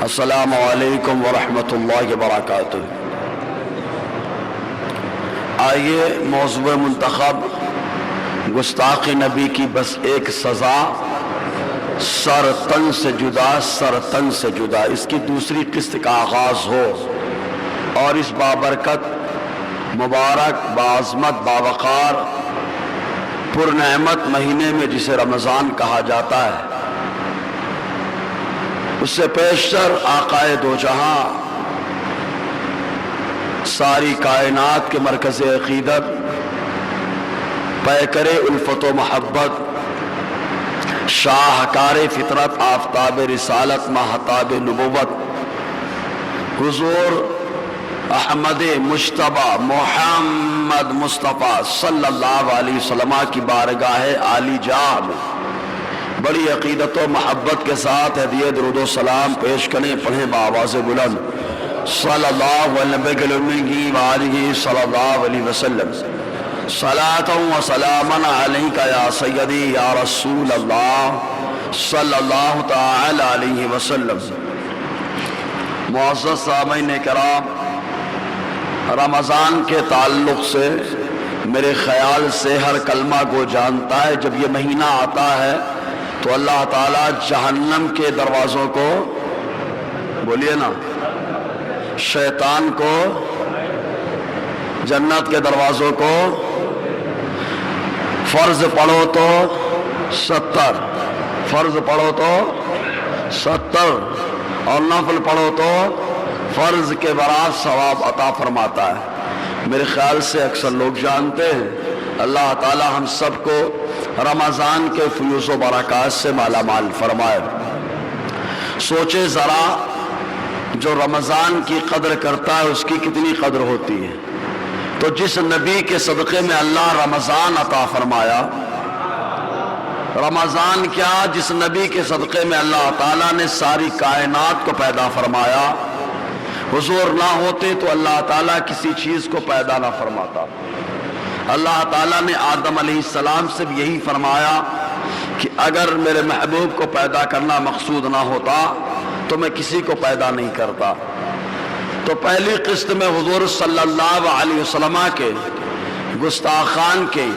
السلام علیکم ورحمۃ اللہ وبرکاتہ۔ آئیے موضوع منتخب گستاخی نبی کی بس ایک سزا، سر تن سے جدا، سر تن سے جدا، اس کی دوسری قسط کا آغاز ہو اور اس بابرکت، مبارک، باعظمت، باوقار، پرنعمت مہینے میں جسے رمضان کہا جاتا ہے، اس سے پیشتر آقائے دو جہاں، ساری کائنات کے مرکز عقیدت، پیکر الفت و محبت، شاہکار فطرت، آفتاب رسالت، ماہتاب نبوت، حضور احمد مجتبی محمد مصطفیٰ صلی اللہ علیہ وسلم کی بارگاہ عالی جاہ میں بڑی عقیدت و محبت کے ساتھ ہدیہ درود و سلام پیش کریں، پڑھیں بآواز بلند صلی اللہ علیہ وآلہ صلی اللہ علیہ وسلم۔ صلاۃ و سلاما علیک یا سیدی یا رسول اللہ صلی اللہ تعالی علیہ وسلم۔ معزز سامعین کرام، رمضان کے تعلق سے میرے خیال سے ہر کلمہ کو جانتا ہے، جب یہ مہینہ آتا ہے تو اللہ تعالیٰ جہنم کے دروازوں کو، بولیے نا، شیطان کو، جنت کے دروازوں کو، فرض پڑھو تو 70، فرض پڑھو تو 70 اور نفل پڑھو تو فرض کے برابر ثواب عطا فرماتا ہے۔ میرے خیال سے اکثر لوگ جانتے ہیں۔ اللہ تعالی ہم سب کو رمضان کے فیوز و برکات سے مالا مال فرمائے۔ سوچے ذرا، جو رمضان کی قدر کرتا ہے اس کی کتنی قدر ہوتی ہے۔ تو جس نبی کے صدقے میں اللہ رمضان عطا فرمایا، رمضان کیا، جس نبی کے صدقے میں اللہ تعالیٰ نے ساری کائنات کو پیدا فرمایا، حضور نہ ہوتے تو اللہ تعالیٰ کسی چیز کو پیدا نہ فرماتا۔ اللہ تعالیٰ نے آدم علیہ السلام سے بھی یہی فرمایا کہ اگر میرے محبوب کو پیدا کرنا مقصود نہ ہوتا تو میں کسی کو پیدا نہیں کرتا۔ تو پہلی قسط میں حضور صلی اللہ علیہ وسلم کے گستاخان کے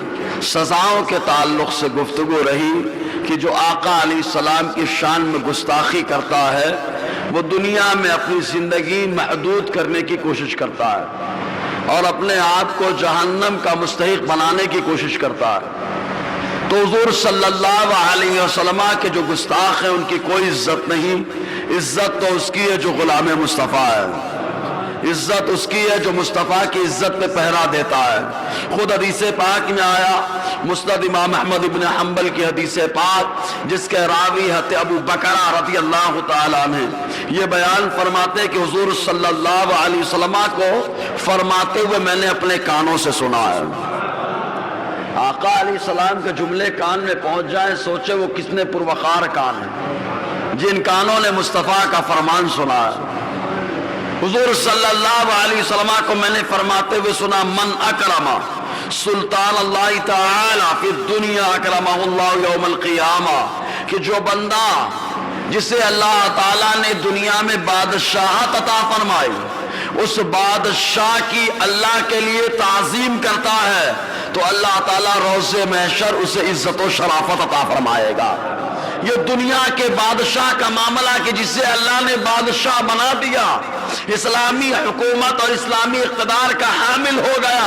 سزاؤں کے تعلق سے گفتگو رہی کہ جو آقا علیہ السلام کی شان میں گستاخی کرتا ہے وہ دنیا میں اپنی زندگی محدود کرنے کی کوشش کرتا ہے اور اپنے آپ کو جہنم کا مستحق بنانے کی کوشش کرتا ہے۔ تو حضور صلی اللہ علیہ وسلم کے جو گستاخ ہیں ان کی کوئی عزت نہیں، عزت تو اس کی ہے جو غلام مصطفیٰ ہے، عزت اس کی ہے جو مصطفیٰ کی عزت میں پہرا دیتا ہے۔ خود حدیث پاک میں آیا، مسند امام احمد ابن حنبل کی حدیث پاک، جس کے راوی حضرت ابو بکر رضی اللہ تعالیٰ عنہ یہ بیان فرماتے ہیں کہ حضور صلی اللہ علیہ وسلم کو فرماتے ہوئے میں نے اپنے کانوں سے سنا ہے۔ آقا علیہ السلام کے جملے کان میں پہنچ جائیں، سوچے وہ کتنے پروقار کان ہیں جن کانوں نے مصطفیٰ کا فرمان سنا ہے۔ حضور صلی اللہ علیہ وسلم کو میں نے فرماتے ہوئے سنا، من اکرم سلطان اللہ تعالی فی الدنیا اکرمہ اللہ یوم القیامہ، کہ جو بندہ جسے اللہ تعالیٰ نے دنیا میں بادشاہت عطا فرمائی، اس بادشاہ کی اللہ کے لیے تعظیم کرتا ہے تو اللہ تعالیٰ روز محشر اسے عزت و شرافت عطا فرمائے گا۔ یہ دنیا کے بادشاہ کا معاملہ کہ جسے اللہ نے بادشاہ بنا دیا، اسلامی حکومت اور اسلامی اقتدار کا حامل ہو گیا،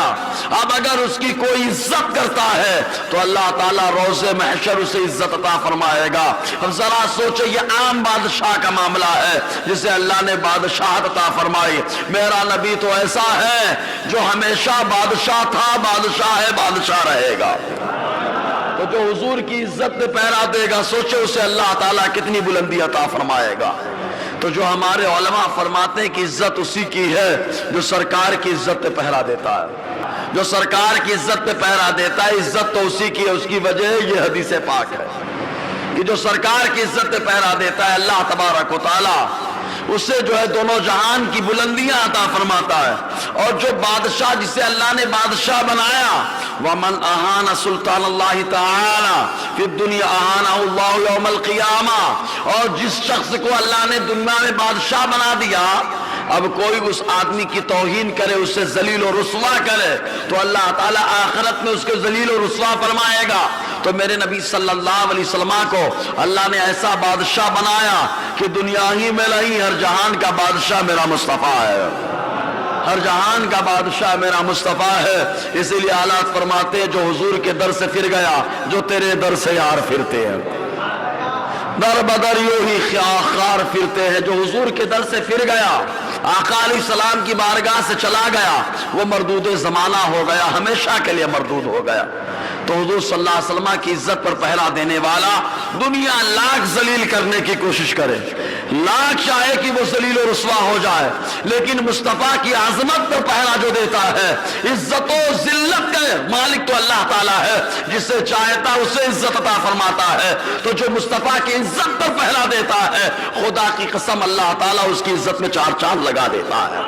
اب اگر اس کی کوئی عزت کرتا ہے تو اللہ تعالیٰ روز محشر اسے عزت عطا فرمائے گا۔ اب ذرا سوچے، یہ عام بادشاہ کا معاملہ ہے جسے اللہ نے بادشاہت عطا فرمائی۔ میرا نبی تو ایسا ہے جو ہمیشہ بادشاہ تھا، بادشاہ ہے، بادشاہ رہے گا۔ تو جو حضور کی عزت میں پہرا دے گا، سوچے اسے اللہ تعالیٰ کتنی بلندی عطا فرمائے گا۔ تو جو ہمارے علماء فرماتے ہیں کہ عزت اسی کی ہے جو سرکار کی عزت پہ پہرا دیتا ہے، جو سرکار کی عزت پہ پہرا دیتا ہے، عزت تو اسی کی ہے۔ اس کی وجہ یہ حدیث پاک ہے کہ جو سرکار کی عزت پہ پہرا دیتا ہے، اللہ تبارک و تعالیٰ اسے جو ہے دونوں جہان کی بلندیاں عطا فرماتا ہے. اور جو بادشاہ جسے اللہ نے بادشاہ بنایا، وَمَنْ أَهَانَ سُلْطَانَ اللَّهِ تَعَالَى فِي الدُّنْيَا أَهَانَهُ اللَّهُ يَوْمَ الْقِيَامَةِ. اور جس شخص کو اللہ نے دنیا میں بادشاہ بنا دیا، اب کوئی اس آدمی کی توہین کرے، اس سے ذلیل و رسوا کرے، تو اللہ تعالیٰ آخرت میں اس کو ذلیل و رسوا فرمائے گا. تو میرے نبی صلی اللہ علیہ وسلم کو اللہ نے ایسا بادشاہ بنایا کہ دنیا ہی میں نہیں، ہر جہان کا بادشاہ میرا مصطفیٰ ہے، ہر جہان کا بادشاہ میرا مصطفیٰ ہے. اسی لیے حالات فرماتے ہیں جو حضور کے در سے پھر گیا، جو تیرے در سے یار پھرتے ہیں، در بدر یوں ہی خار پھرتے ہیں. جو حضور کے در سے پھر گیا، آقا علیہ السلام کی بارگاہ سے چلا گیا، وہ مردود زمانہ ہو گیا، ہمیشہ کے لیے مردود ہو گیا. تو حضور صلی اللہ علیہ وسلم کی عزت پر پہرا دینے والا دنیا لاکھ ذلیل کرنے کی کوشش کرے، لاکھ چاہے کہ وہ ذلیل و رسوا ہو جائے، لیکن مصطفیٰ کی عظمت پر پہرا جو دیتا ہے، عزت و ذلت کا مالک تو اللہ تعالیٰ ہے، جسے چاہتا اسے عزت عطا فرماتا ہے. تو جو مصطفیٰ کی عزت پر پہرا دیتا ہے، خدا کی قسم اللہ تعالیٰ اس کی عزت میں 4 چاند لگا دیتا ہے.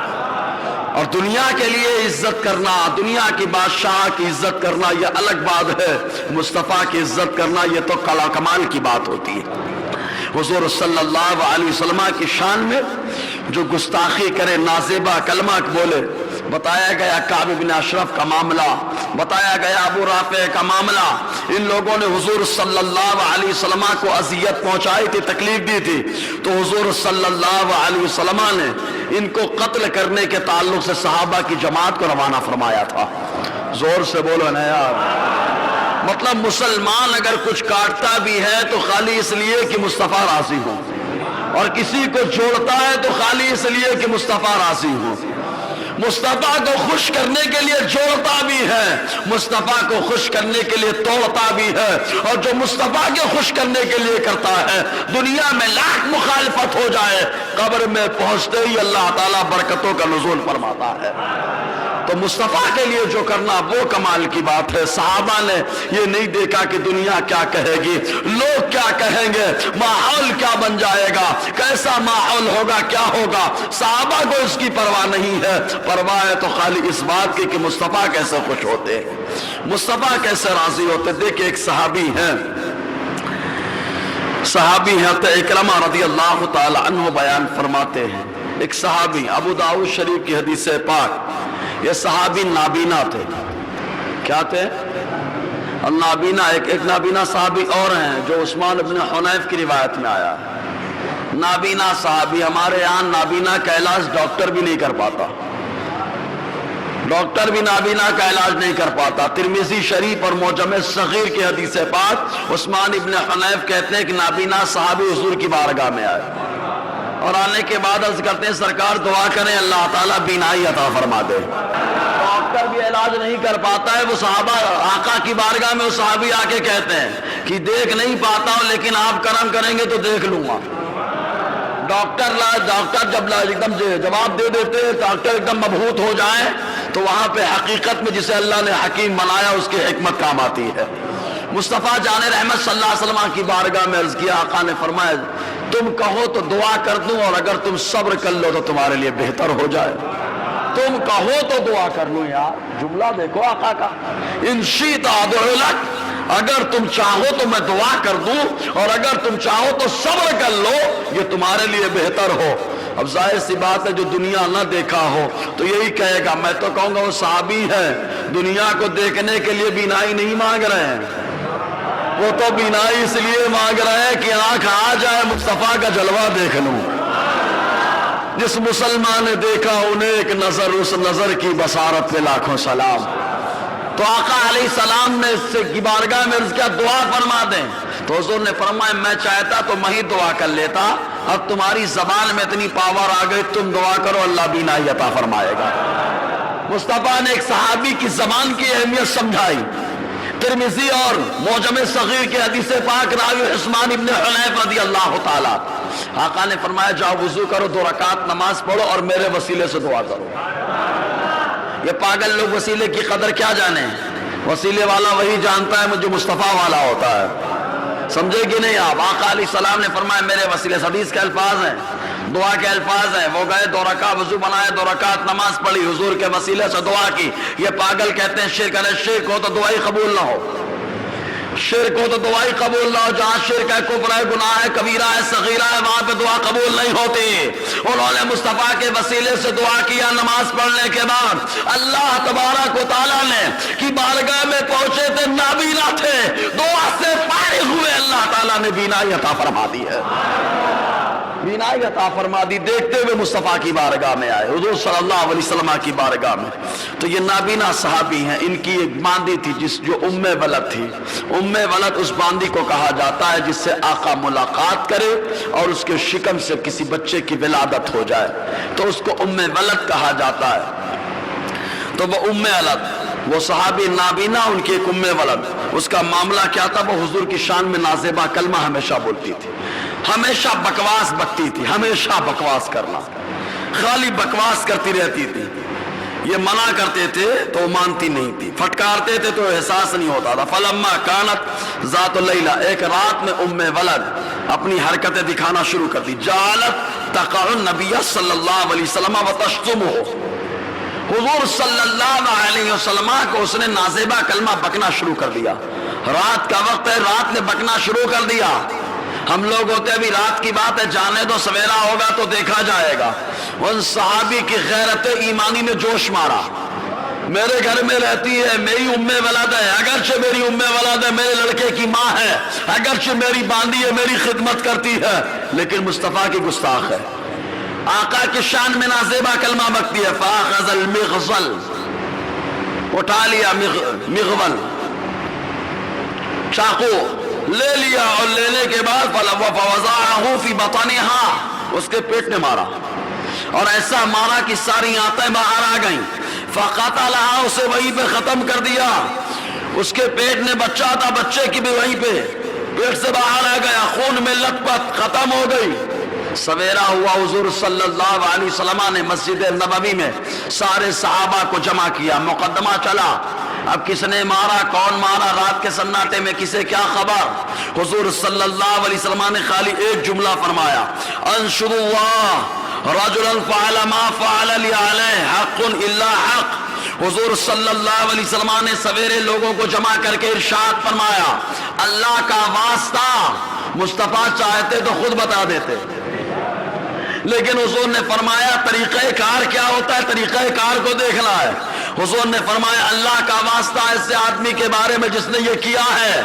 اور دنیا کے لیے عزت کرنا، دنیا کی بادشاہ کی عزت کرنا یہ الگ بات ہے، مصطفیٰ کی عزت کرنا یہ تو کمال کی بات ہوتی ہے. حضور صلی اللہ علیہ وسلم کی شان میں جو گستاخی کرے، نازیبہ کلمہ بولے، بتایا گیا کعب بن اشرف کا معاملہ، بتایا گیا ابو رافع کا معاملہ. ان لوگوں نے حضور صلی اللہ علیہ وسلم کو اذیت پہنچائی تھی، تکلیف دی تھی، تو حضور صلی اللہ علیہ وسلم نے ان کو قتل کرنے کے تعلق سے صحابہ کی جماعت کو روانہ فرمایا تھا. زور سے بولو نا یار. مطلب مسلمان اگر کچھ کاٹتا بھی ہے تو خالی اس لیے کہ مصطفیٰ راضی ہو، اور کسی کو جوڑتا ہے تو خالی اس لیے کہ مصطفیٰ راضی ہو. مصطفیٰ کو خوش کرنے کے لیے جوڑتا بھی ہے، مصطفیٰ کو خوش کرنے کے لیے توڑتا بھی ہے. اور جو مصطفیٰ کے خوش کرنے کے لیے کرتا ہے، دنیا میں لاکھ مخالفت ہو جائے، قبر میں پہنچتے ہی اللہ تعالیٰ برکتوں کا نزول فرماتا ہے. تو مصطفیٰ کے لیے جو کرنا وہ کمال کی بات ہے. صحابہ نے یہ نہیں دیکھا کہ دنیا کیا کہے گی، لوگ کیا کہیں گے، ماحول کیا بن جائے گا، کیسا ماحول ہوگا، کیا ہوگا. صحابہ کو اس کی پرواہ نہیں ہے، پرواہ ہے تو خالی اس بات کی کہ مصطفیٰ کیسے خوش ہوتے ہیں، مصطفیٰ کیسے راضی ہوتے. دیکھیں ایک صحابی ہیں حضرت اکرمہ رضی اللہ تعالی عنہ بیان فرماتے ہیں. ایک صحابی، ابو داؤد شریف کی حدیث پاک، یہ صحابی نابینا تھے. کیا تھے؟ نابینا. ایک نابینا صحابی اور ہیں جو عثمان بن حنیف کی روایت میں آیا ہے. نابینا صحابی، ہمارے یہاں نابینا کا علاج ڈاکٹر بھی نہیں کر پاتا، ڈاکٹر بھی نابینا کا علاج نہیں کر پاتا. ترمذی شریف اور معجم صغیر کی حدیث پاک، عثمان ابن حنیف کہتے ہیں کہ نابینا صحابی حضور کی بارگاہ میں آئے اور آنے کے بعد عرض کرتے ہیں سرکار دعا کریں اللہ تعالیٰ بینائی عطا فرما دے. ڈاکٹر بھی علاج نہیں کر پاتا ہے، وہ صحابہ آقا کی بارگاہ میں وہ صحابی آ کے کہتے ہیں کہ دیکھ نہیں پاتا ہوں لیکن آپ کرم کریں گے تو دیکھ لوں گا. ڈاکٹر جب ایک دم جواب دے دیتے ہیں، ڈاکٹر ایک دم مبہوت ہو جائیں، تو وہاں پہ حقیقت میں جسے اللہ نے حکیم بنایا اس کی حکمت کام آتی ہے. مصطفیٰ جان رحمت صلی اللہ علیہ وسلم کی بارگاہ میں عرض کیا، آقا نے فرمایا تم کہو تو دعا کر دوں، اور اگر تم صبر کر لو تو تمہارے لیے بہتر ہو جائے. تم کہو تو دعا کر لوں. یار جملہ دیکھو آقا کا، ان شئت ادعو لک، اگر تم چاہو تو میں دعا کر دوں، اور اگر تم چاہو تو صبر کر لو، یہ تمہارے لیے بہتر ہو. اب ظاہر سی بات ہے جو دنیا نہ دیکھا ہو تو یہی کہے گا. میں تو کہوں گا وہ صحابی ہے، دنیا کو دیکھنے کے لیے بینائی نہیں مانگ رہے ہیں، وہ تو بینائی اس لیے مانگ رہے ہیں کہ آنکھ آ جائے مصطفیٰ کا جلوہ دیکھ لوں. جس مسلمان نے دیکھا انہیں ایک نظر، اس نظر کی بصارت پہ لاکھوں سلام. تو آقا علیہ السلام نے اس سے کی بارگاہ میں عرض کیا دعا فرما دیں. تو حضور نے فرمایا میں چاہتا تو میں ہی دعا کر لیتا، اب تمہاری زبان میں اتنی پاور آ گئی، تم دعا کرو اللہ بینائی عطا فرمائے گا. مصطفیٰ نے ایک صحابی کی زبان کی اہمیت سمجھائی. ترمذی اور معجم صغیر کے حدیث پاک راوی عثمان ابن حنیف رضی اللہ تعالی، آقا نے فرمایا جاؤ وضو کرو، 2 رکعت نماز پڑھو اور میرے وسیلے سے دعا کرو. یہ پاگل لوگ وسیلے کی قدر کیا جانے، وسیلے والا وہی جانتا ہے جو مصطفیٰ والا ہوتا ہے. سمجھے کہ نہیں آپ؟ آقا علیہ السلام نے فرمایا میرے وسیلے سے، حدیث کے الفاظ ہیں دعا کے الفاظ ہیں، وہ گئے 2 رکعت وضو بنائے، 2 رکعت نماز پڑھی، حضور کے وسیلے سے دعا کی. یہ پاگل کہتے ہیں شرک ہے. شرک ہو تو دعائی قبول نہ ہو، شرک ہو تو دعائی قبول نہ ہو. جہاں شرک ہے، کفر ہے، گناہ ہے، کبیرہ ہے، صغیرہ ہے، وہاں پہ دعا قبول نہیں ہوتی. انہوں نے مصطفیٰ کے وسیلے سے دعا کیا. نماز پڑھنے کے بعد اللہ تبارک و تعالیٰ نے کی بارگاہ میں پہنچے تھے، نابینا تھے، دعا سے فارغ ہوئے، اللہ تعالیٰ نے بینائی عطا فرما دی ہے، بینائی عطا فرما دی. دیکھتے ہوئے مصطفیٰ کی بارگاہ میں آئے، حضور صلی اللہ علیہ وسلم کی بارگاہ میں. تو یہ نابینا صحابی ہیں. ان کی ایک باندی تھی جو ام ولد تھی. ام ولد اس باندی کو کہا جاتا ہے جس سے آقا ملاقات کرے اور اس کے شکم سے کسی بچے کی ولادت ہو جائے تو اس کو ام ولد کہا جاتا ہے. تو وہ ام ولد، وہ صحابی نابینا، ان کی ایک ام ولد. اس کا معاملہ کیا تھا؟ وہ حضور کی شان میں نازیبہ کلمہ ہمیشہ بولتی تھی، ہمیشہ بکواس بکتی تھی، ہمیشہ بکواس کرنا، خالی بکواس کرتی رہتی تھی. یہ منع کرتے تھے تو مانتی نہیں تھی، پھٹکارتے تھے تو احساس نہیں ہوتا تھا. فلما کانت ذات اللیلہ، ایک رات میں ام ولد اپنی حرکتیں دکھانا شروع کر دی. جعلت تقع النبی صلی اللہ علیہ وسلم وتشتمہ، حضور صلی اللہ علیہ وسلم کو اس نے نازیبہ کلمہ بکنا شروع کر دیا. رات کا وقت ہے، رات نے بکنا شروع کر دیا. ہم لوگ ہوتے ابھی رات کی بات ہے، جانے دو، سویرا ہوگا تو دیکھا جائے گا. ان صحابی کی غیرت ایمانی نے جوش مارا. میرے گھر میں رہتی ہے، میری ام ولد ہے، اگرچہ میری ام ولد ہے، میرے لڑکے کی ماں ہے، اگرچہ میری باندی ہے، میری خدمت کرتی ہے، لیکن مصطفیٰ کی گستاخ ہے. آقا کی شان میں نازیبہ کلمہ بکتی ہے. فاخذ المغزل، اٹھا لیا مغول، چاقو لے لیا، اور لینے کے بعد فوضعه فی بطنها، اس کے پیٹ نے مارا، اور ایسا مارا کہ ساری آنتیں باہر آ گئیں. فقتلها، اسے وہیں پہ ختم کر دیا. اس کے پیٹ میں بچہ تھا، بچے کی بھی وہیں پہ پیٹ سے باہر آ گیا، خون میں لت پت ختم ہو گئی. سویرا ہوا، حضور صلی اللہ علیہ وسلم نے مسجد نبوی میں سارے صحابہ کو جمع کیا. مقدمہ چلا، اب کس نے مارا، کون مارا، رات کے سناٹے میں کسے کیا خبر. حضور صلی اللہ علیہ وسلم نے خالی ایک جملہ فرمایا، انشر اللہ رجلا فعل ما فعل لعلیہ حق الا حق. حضور صلی اللہ علیہ وسلم نے سویرے لوگوں کو جمع کر کے ارشاد فرمایا، اللہ کا واسطہ، مصطفیٰ چاہتے تو خود بتا دیتے، لیکن حضور نے فرمایا طریقہ کار کیا ہوتا ہے، طریقہ کار کو دیکھنا ہے. حضور نے فرمایا اللہ کا واسطہ ایسے آدمی کے بارے میں جس نے یہ کیا ہے،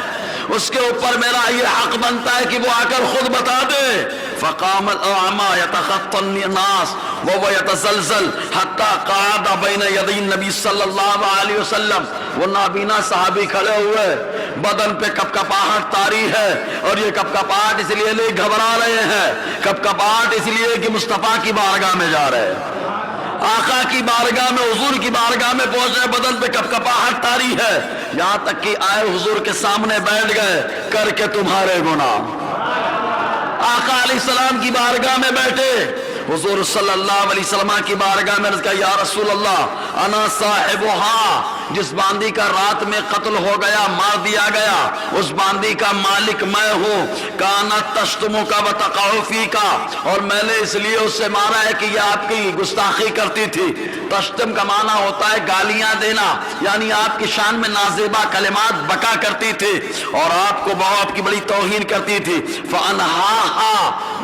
اس کے اوپر میرا یہ حق بنتا ہے کہ وہ آ کر خود بتا دے. فقام الاعمى يتخطى الناس وهو يتزلزل حتى قعد بين يدي النبي صلی اللہ علیہ وسلم. وہ نابینا صحابی کھڑے ہوئے، بدن پہ کپکپاہٹ طاری ہے، اور یہ کپکپاہٹ اس لیے نہیں گھبرا رہے ہیں، کپکپاہٹ اس لیے کہ مصطفیٰ کی بارگاہ میں جا رہے ہیں، آقا کی بارگاہ میں، حضور کی بارگاہ میں پہنچ رہے، بدن پہ کپکپاہٹ طاری ہے. یہاں تک کہ آئے حضور کے سامنے بیٹھ گئے، کر کے تمہارے گناہ. آقا علیہ السلام کی بارگاہ میں بیٹھے، حضور صلی اللہ علیہ وسلم کی بارگاہ میں کہا، یا رسول اللہ انا صاحبها، جس باندی کا رات میں قتل ہو گیا، مار دیا گیا، اس باندی کا مالک میں ہوں. کانت تشتمک وتقع فیک، اور میں نے اس لیے اس سے مارا ہے کہ یہ آپ کی گستاخی کرتی تھی. تشتم کا معنی ہوتا ہے گالیاں دینا، یعنی آپ کی شان میں نازیبہ کلمات بکا کرتی تھی اور آپ کو آپ کی بڑی توہین کرتی تھی. فانہاہا،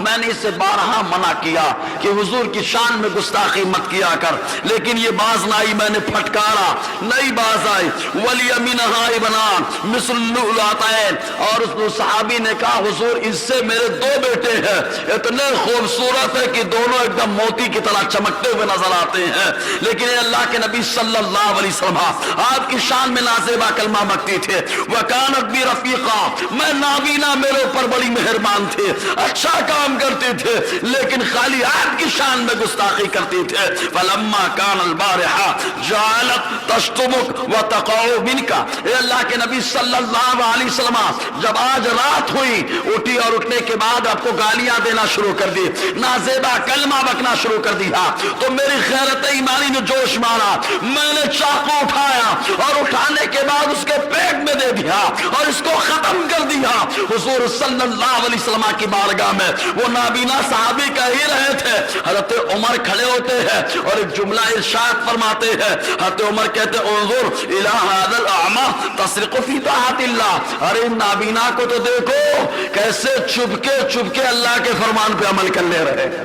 میں نے اسے بارہا منع کیا کہ حضور کی شان میں گستاخی مت کیا کر، لیکن یہ باز نہ آئی، میں نے پھٹکارا، نہیں باز آئی. ولی منہا ابنان مثل اللؤلؤتین، اور اس صحابی نے کہا حضور اس سے میرے 2 بیٹے ہیں، اتنے خوبصورت ہے کہ دونوں ایک دم موتی کی طرح چمکتے ہوئے نظر آتے ہیں، لیکن اے اللہ کے نبی صلی اللہ علیہ وسلم آپ کی شان میں نازیبہ کلمہ بکتی تھے. وکانت بی رفیقا، میں نابینا، میرے اوپر بڑی مہربان تھے، اچھا کام کرتے تھے، لیکن خالی آپ کی شان میں گستاخی کرتے تھے. فلما کان البارحہ جعلت تشتمک وتقع منک، اے اللہ کے نبی صلی اللہ علیہ وسلم جب آج رات ہوئی، اٹھی اور اٹھنے کے بعد آپ کو گالیاں دینا شروع کر دی، نازیبہ کلمہ بکنا شروع کر دیا، تو میری غیرت ایمانی نے جوش مارا. میں نے چاقو اٹھایا اور اٹھانے کے بعد اس کے پیٹ میں دے دیا اور اس کو ختم کر دیا. حضور صلی اللہ علیہ وسلم کی بارگاہ میں وہ نابینا صحابی کہہ ہی رہے تھے، حضرت عمر کھڑے ہوتے ہیں اور ایک جملہ ارشاد فرماتے ہیں. حضرت عمر کہتے ہیں انظر الی ھذا الاعمى تسرق فی طاعت اللہ. ارے نابینا کو تو دیکھو کیسے چپکے اللہ کے فرمان پہ عمل کر لے رہے ہیں,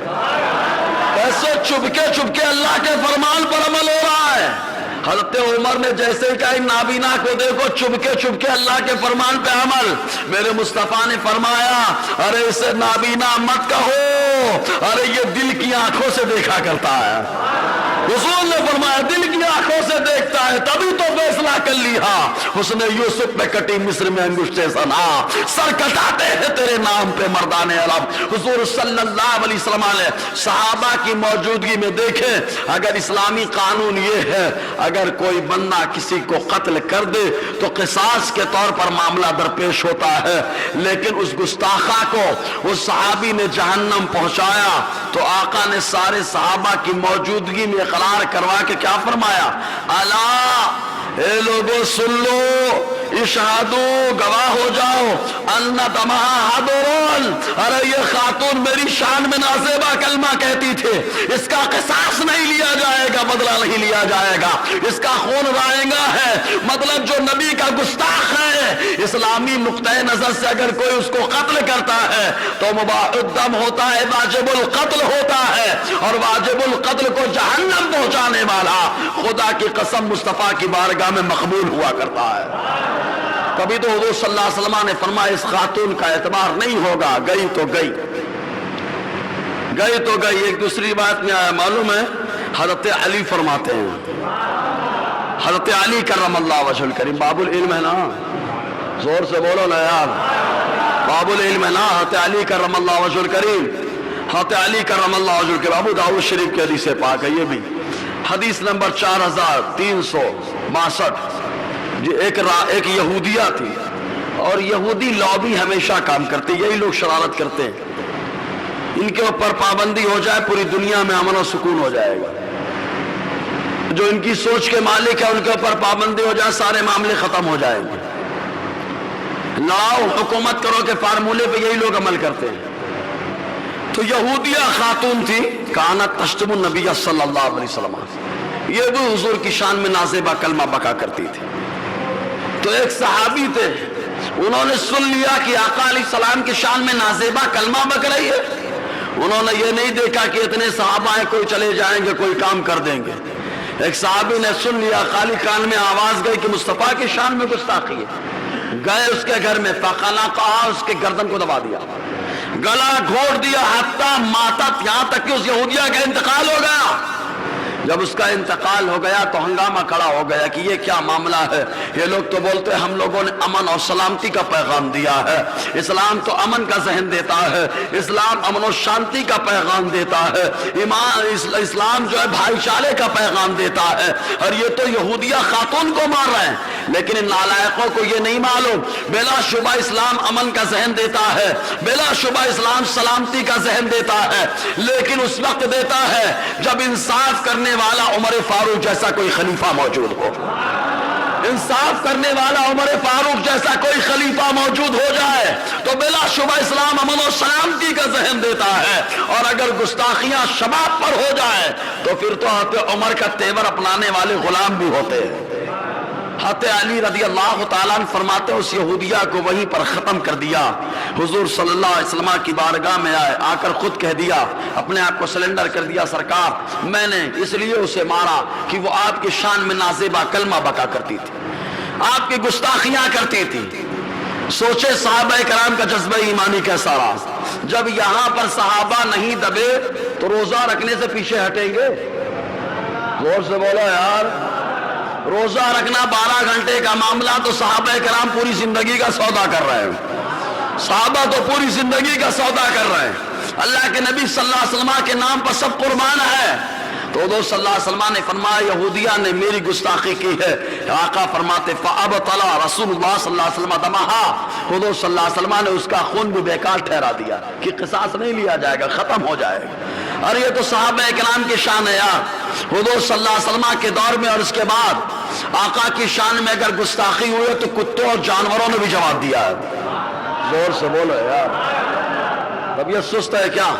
کیسے چپکے اللہ کے فرمان پر عمل ہو رہا ہے. حضرت عمر نے جیسے کہا ان نابینا کو دیکھو چپکے اللہ کے فرمان پہ عمل. میرے مصطفیٰ نے فرمایا ارے اسے نابینا مت کہو, ارے یہ دل کی آنکھوں سے دیکھا کرتا ہے. رسول نے فرمایا دل کی آنکھوں سے دیکھتا ہے تبھی تو فیصلہ کر لیا. حسن یوسف پہ کٹی مصر میں انگشت سنا, سر کٹاتے ہیں تیرے نام پہ مردان عرب. حضور صلی اللہ علیہ وسلم نے صحابہ کی موجودگی میں دیکھیں اگر اسلامی قانون یہ ہے اگر کوئی بندہ کسی کو قتل کر دے تو قصاص کے طور پر معاملہ درپیش ہوتا ہے, لیکن اس گستاخہ کو اس صحابی نے جہنم پہنچایا تو آقا نے سارے صحابہ کی موجودگی میں اقرار کروا کے کیا فرمایا, الا اے لوگوں سن لو, اشہادو گواہ ہو جاؤ, ان دمہا حضرون, ارے یہ خاتون میری شان میں نازیبہ کلمہ کہتی تھی, اس کا قصاص نہیں لیا جائے گا, بدلہ نہیں لیا جائے گا, اس کا خون رائیگا ہے. مطلب جو نبی کا گستاخ ہے اسلامی نقطۂ نظر سے اگر کوئی اس کو قتل کرتا ہے تو مباح الدم ہوتا ہے, واجب القتل ہوتا ہے, اور واجب القتل کو جہنم پہنچانے والا خدا کی قسم مصطفیٰ کی بارگاہ میں مقبول ہوا کرتا ہے. کبھی تو حضور صلی اللہ علیہ وسلم نے فرمایا اس خاتون کا اعتبار نہیں ہوگا, گئی تو گئی. ایک دوسری بات میں آیا معلوم ہے حضرت علی فرماتے ہیں, حضرت علی کرم اللہ وجہ الکریم, باب العلم ہے نا, زور سے بولو نا یار, باب العلم ہے نا, حضرت علی کرم اللہ وجہ الکریم, حضرت علی کرم اللہ وجہ الکریم. ابو داؤد شریف کی حدیث پاک ہے یہ بھی, حدیث نمبر 4362. ایک یہودیہ تھی, اور یہودی لابی ہمیشہ کام کرتے, یہی لوگ شرارت کرتے ہیں, ان کے اوپر پابندی ہو جائے پوری دنیا میں امن و سکون ہو جائے گا. جو ان کی سوچ کے مالک ہے ان کے اوپر پابندی ہو جائے سارے معاملے ختم ہو جائیں گے. لڑاؤ حکومت کرو کے فارمولے پہ یہی لوگ عمل کرتے ہیں. تو یہودیہ خاتون تھی, کانت تشتم النبی صلی اللہ علیہ وسلم, یہ بھی حضور کی شان میں نازیبہ کلمہ بکا کرتی تھی. تو ایک صحابی تھے, انہوں نے سن لیا کہ آقا علیہ السلام کی شان میں نازیبہ کلمہ بک رہی ہے. انہوں نے یہ نہیں دیکھا کہ اتنے صحابہ ہیں کوئی چلے جائیں گے کوئی کام کر دیں گے. ایک صحابی نے سن لیا, خالی کان میں آواز گئی کہ مصطفیٰ کی شان میں گستاخی ہے. گئے اس کے گھر میں, فقلا کہا, اس کے گردن کو دبا دیا, گلا گھونٹ دیا, حتی ماتت, یہاں تک کہ اس یہودیہ کا انتقال ہو گیا. جب اس کا انتقال ہو گیا تو ہنگامہ کھڑا ہو گیا کہ یہ کیا معاملہ ہے. یہ لوگ تو بولتے ہیں ہم لوگوں نے امن اور سلامتی کا پیغام دیا ہے, اسلام تو امن کا ذہن دیتا ہے, اسلام امن و شانتی کا پیغام دیتا ہے, اسلام جو ہے بھائی چارے کا پیغام دیتا ہے, اور یہ تو یہودیہ خاتون کو مار رہے ہیں. لیکن ان نالائقوں کو یہ نہیں معلوم, بلا شبہ اسلام امن کا ذہن دیتا ہے, بلا شبہ اسلام سلامتی کا ذہن دیتا ہے, لیکن اس وقت دیتا ہے جب انصاف کرنے والا عمر فاروق جیسا کوئی خلیفہ موجود ہو. انصاف کرنے والا عمر فاروق جیسا کوئی خلیفہ موجود ہو جائے تو بلا شبہ اسلام امن و سلامتی کا ذہن دیتا ہے. اور اگر گستاخیاں شباب پر ہو جائے تو پھر تو حضرت عمر کا تیور اپنانے والے غلام بھی ہوتے ہیں. حضرت علی رضی اللہ تعالیٰ عنہ فرماتے ہیں اس یہودیہ کو وہیں پر ختم کر دیا. حضور صلی اللہ علیہ وسلم کی بارگاہ میں آئے, آ کر خود کہہ دیا, اپنے آپ کو سلنڈر کر دیا, سرکار میں نے اس لیے اسے مارا کہ وہ آپ کی شان میں نازیبہ کلمہ بکا کرتی تھی, آپ کی گستاخیاں کرتی تھی. سوچے صحابہ کرام کا جذبہ ایمانی کیسا رہا. جب یہاں پر صحابہ نہیں دبے تو روزہ رکھنے سے پیچھے ہٹیں گے. زور سے بولو یار, روزہ رکھنا 12 گھنٹے کا معاملہ تو صحابہ کرام پوری زندگی کا سودا کر رہے ہیں. صحابہ تو پوری زندگی کا سودا کر رہے ہیں. اللہ کے نبی صلی اللہ علیہ وسلم کے نام پر سب قربان ہے. تو حضور صلی اللہ علیہ وسلم نے فرمایا یہودیہ نے میری گستاخی کی ہے. آقا فرماتے فَأَبْطَلَ رسول اللہ صلی اللہ علیہ وسلم دمہا, حضور صلی اللہ علیہ وسلم نے اس کا خون بھی بیکار ٹھہرا دیا کہ قصاص نہیں لیا جائے گا, ختم ہو جائے گا. اور یہ تو صحابہ کرام کی شان ہے یار. حضور صلی اللہ علیہ وسلم کے دور میں اور اس کے بعد آقا کی شان میں اگر گستاخی ہوئی تو کتوں اور جانوروں نے بھی جواب دیا ہے. زور سے بولو یار, طبیعت سست ہے کیا؟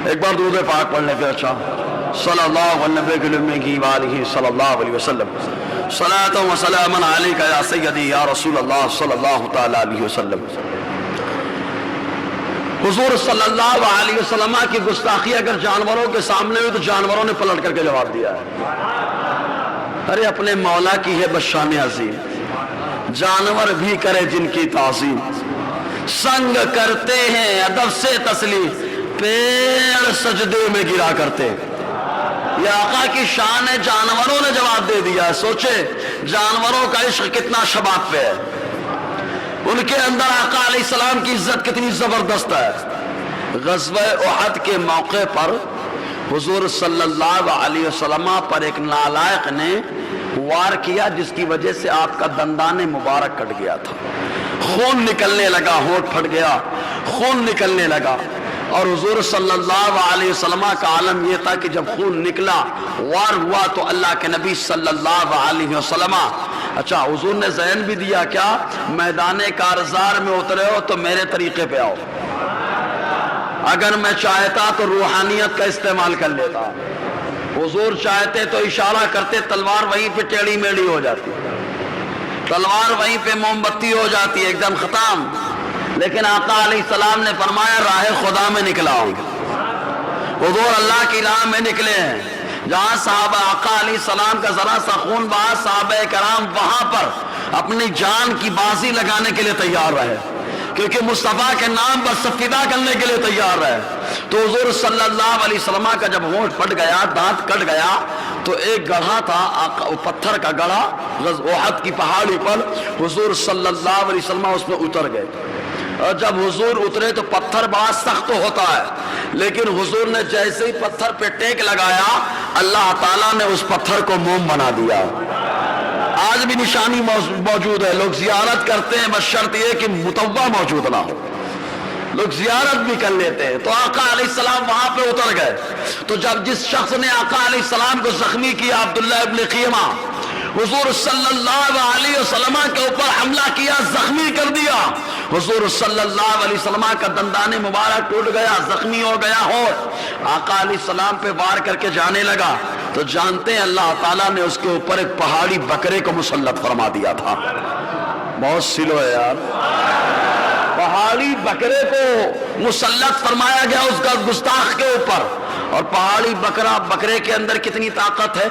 ایک بار درود پاک پڑھنے پہ اچھا صلی اللہ علیہ صلی اللہ علیہ وسلم صلاۃ و سلام علیک یا سیدی یا رسول اللہ صلی اللہ تعالی علیہ وسلم۔ حضور صلی اللہ علیہ وسلم کی گستاخی اگر جانوروں کے سامنے ہوئی تو جانوروں نے پلٹ کر کے جواب دیا ہے۔ ارے اپنے مولا کی ہے بس شان عظیم، جانور بھی کرے جن کی تعظیم، سنگ کرتے ہیں ادب سے تسلیم، پیڑ سجدے میں گرا کرتے۔ یہ آقا کی شان ہے، جانوروں نے جواب دے دیا۔ سوچے جانوروں کا عشق کتنا شباب پہ ہے، ان کے اندر آقا علیہ السلام کی عزت کتنی زبردست ہے۔ غزوہ احد کے موقع پر حضور صلی اللہ علیہ وسلم پر ایک نالائق نے وار کیا، جس کی وجہ سے آپ کا دندان مبارک کٹ گیا تھا، خون نکلنے لگا، ہونٹ پھٹ گیا، خون نکلنے لگا۔ اور حضور صلی اللہ علیہ وسلم کا عالم یہ تھا کہ جب خون نکلا، وار ہوا، تو اللہ کے نبی صلی اللہ علیہ وسلم اچھا حضور نے ذہن بھی دیا کیا میدان کارزار میں اترے ہو تو میرے طریقے پہ آؤ، اگر میں چاہتا تو روحانیت کا استعمال کر لیتا۔ حضور چاہتے تو اشارہ کرتے، تلوار وہیں پہ ٹیڑھی میڑھی ہو جاتی، تلوار وہیں پہ موم بتی ہو جاتی، ایک دم ختم۔ لیکن آقا علیہ السلام نے فرمایا راہ خدا میں نکلا ہوں۔ حضور اللہ کی راہ میں نکلے ہیں، جہاں صحابہ آقا علیہ السلام کا ذرا سا خون بہا، صحابہ کرام وہاں پر اپنی جان کی بازی لگانے کے لیے تیار رہے، کیونکہ مصطفیٰ کے نام پر سب فدا کرنے کے لیے تیار رہے۔ تو حضور صلی اللہ علیہ وسلم کا جب ہونٹ پھٹ گیا، دانت کٹ گیا، تو ایک گڑھا تھا پتھر کا گڑھا احد کی پہاڑی پر، حضور صلی اللہ علیہ وسلم اس میں اتر گئے۔ اور جب حضور اترے تو پتھر بہت سخت ہوتا ہے، لیکن حضور نے جیسے ہی پتھر پہ ٹیک لگایا، اللہ تعالیٰ نے اس پتھر کو موم بنا دیا۔ آج بھی نشانی موجود ہے، لوگ زیارت کرتے ہیں، بس شرط یہ کہ متوع موجود نہ ہو، لوگ زیارت بھی کر لیتے ہیں۔ تو آقا علیہ السلام وہاں پہ اتر گئے، تو جب جس شخص نے آقا علیہ السلام کو زخمی کیا، عبداللہ ابن قیمہ، حضور صلی اللہ علیہ وسلم کے اوپر حملہ کیا، زخمی کر دیا۔ حضور صلی اللہ علیہ وسلم کا دندان مبارک ٹوٹ گیا، زخمی ہو گیا ہونٹ، آقا علیہ السلام پہ وار کر کے جانے لگا، تو جانتے ہیں اللہ تعالیٰ نے اس کے اوپر ایک پہاڑی بکرے کو مسلط فرما دیا تھا۔ بہت سلو ہے یار، پہاڑی بکرے کو مسلط فرمایا گیا اس کا گستاخ کے اوپر۔ اور پہاڑی بکرے کے اندر کتنی طاقت ہے،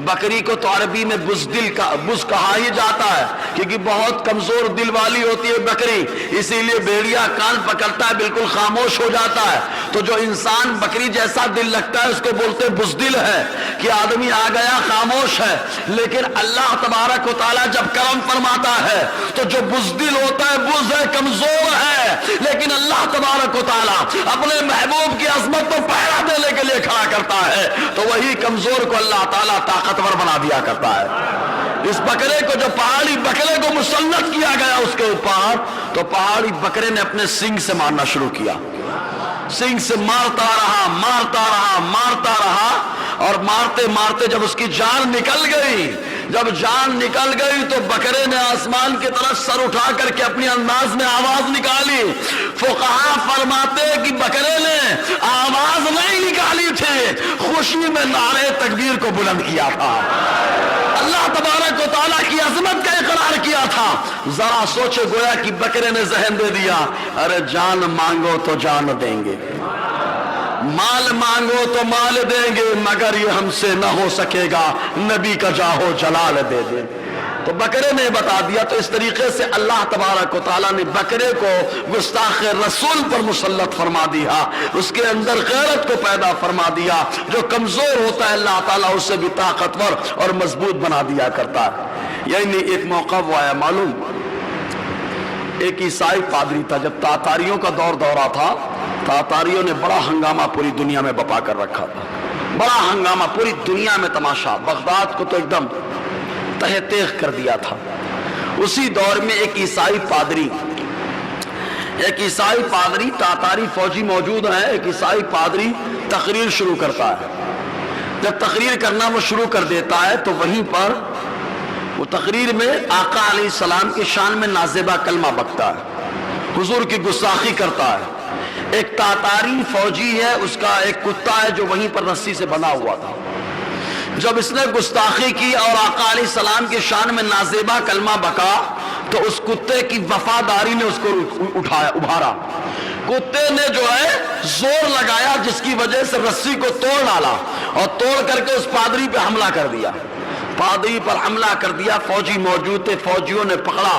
بکری کو تو عربی میں بز کہا ہی جاتا ہے، کیونکہ بہت کمزور دل والی ہوتی ہے بکری، اسی لیے بھیڑیا کان پکڑتا ہے بالکل خاموش ہو جاتا ہے۔ تو جو انسان بکری جیسا دل لگتا ہے اس کو بولتے بزدل ہے، کہ آدمی آ گیا خاموش ہے۔ لیکن اللہ تبارک و تعالیٰ جب کرم فرماتا ہے تو جو بزدل ہوتا ہے، بز ہے، کمزور ہے، لیکن اللہ تبارک و تعالیٰ اپنے محبوب کی عظمت کو پہرا دینے کے لیے کھڑا کرتا ہے، تو وہی کمزور کو اللہ تعالیٰ طاقتور بنا دیا کرتا ہے۔ اس بکرے کو جو پہاڑی بکرے کو مسلط کیا گیا اس کے اوپر، تو پہاڑی بکرے نے اپنے سینگ سے مارنا شروع کیا، سینگ سے مارتا رہا، مارتا رہا، مارتا رہا، اور مارتے مارتے جب اس کی جان نکل گئی، جب جان نکل گئی تو بکرے نے آسمان کی طرف سر اٹھا کر کے اپنی انداز میں آواز نکالی۔ فقہا فرماتے کہ بکرے نے آواز نہیں نکالی تھی، خوشی میں نعرے تکبیر کو بلند کیا تھا، اللہ تبارک و تعالیٰ کی عظمت کا اقرار کیا تھا۔ ذرا سوچے، گویا کہ بکرے نے ذہن دے دیا، ارے جان مانگو تو جان دیں گے، مال مانگو تو مال دیں گے، مگر یہ ہم سے نہ ہو سکے گا، نبی کا جاہو جلال دے دیں۔ تو بکرے نے بتا دیا۔ تو اس طریقے سے اللہ تبارک و تعالیٰ نے بکرے کو گستاخ رسول پر مسلط فرما دیا، اس کے اندر غیرت کو پیدا فرما دیا۔ جو کمزور ہوتا ہے اللہ تعالیٰ اسے بھی طاقتور اور مضبوط بنا دیا کرتا ہے۔ یعنی ایک موقع وہ آیا، معلوم ایک عیسائی پادری تھا، جب تاتاریوں کا دورہ تھا، تاتاریوں نے بڑا ہنگامہ پوری دنیا میں بپا کر رکھا تھا، بڑا ہنگامہ پوری دنیا میں تماشا، بغداد کو تو ایک دم تہہ تیغ کر دیا تھا۔ اسی دور میں ایک عیسائی پادری تاتاری فوجی موجود ہیں، ایک عیسائی پادری تقریر شروع کرتا ہے۔ جب تقریر کرنا وہ شروع کر دیتا ہے تو وہیں پر وہ تقریر میں آقا علیہ السلام کی شان میں نازیبہ کلمہ بکتا ہے، حضور کی گستاخی کرتا ہے۔ ایک تاتاری فوجی ہے، اس کا ایک کتا ہے جو وہیں پر رسی سے بنا ہوا تھا. جب اس نے گستاخی کی اور آقا علیہ السلام کے شان میں نازیبا کلمہ بکا تو اس کتے کی وفاداری نے اس کو ابھارا. کتے نے جو ہے زور لگایا جس کی وجہ سے رسی کو توڑ ڈالا اور توڑ کر کے اس پادری پہ حملہ کر دیا. پادری پر حملہ کر دیا. فوجی موجود تھے، فوجیوں نے پکڑا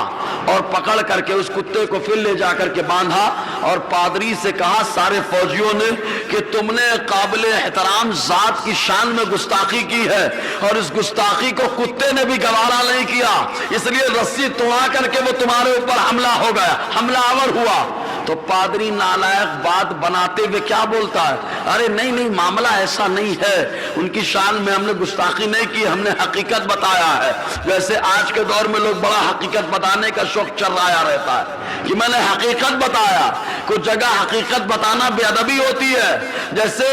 اور پکڑ کر کے اس کتے کو پھر لے جا کر کے باندھا اور پادری سے کہا سارے فوجیوں نے کہ تم نے قابل احترام ذات کی شان میں گستاخی کی ہے اور اس گستاخی کو کتے نے بھی گوارا نہیں کیا، اس لیے رسی توڑا کر کے وہ تمہارے اوپر حملہ ہو گیا، حملہ آور ہوا. تو پادری نالائق بات بناتے ہوئے کیا بولتا ہے؟ ارے نہیں نہیں، معاملہ ایسا نہیں ہے، ان کی شان میں ہم نے گستاخی نہیں کی، ہم نے حقیقت بتایا ہے. ویسے آج کے دور میں لوگ بڑا حقیقت بتانے کا شوق چل رہا رہتا ہے کہ میں نے حقیقت بتایا. کچھ جگہ حقیقت بتانا بے ادبی ہوتی ہے. جیسے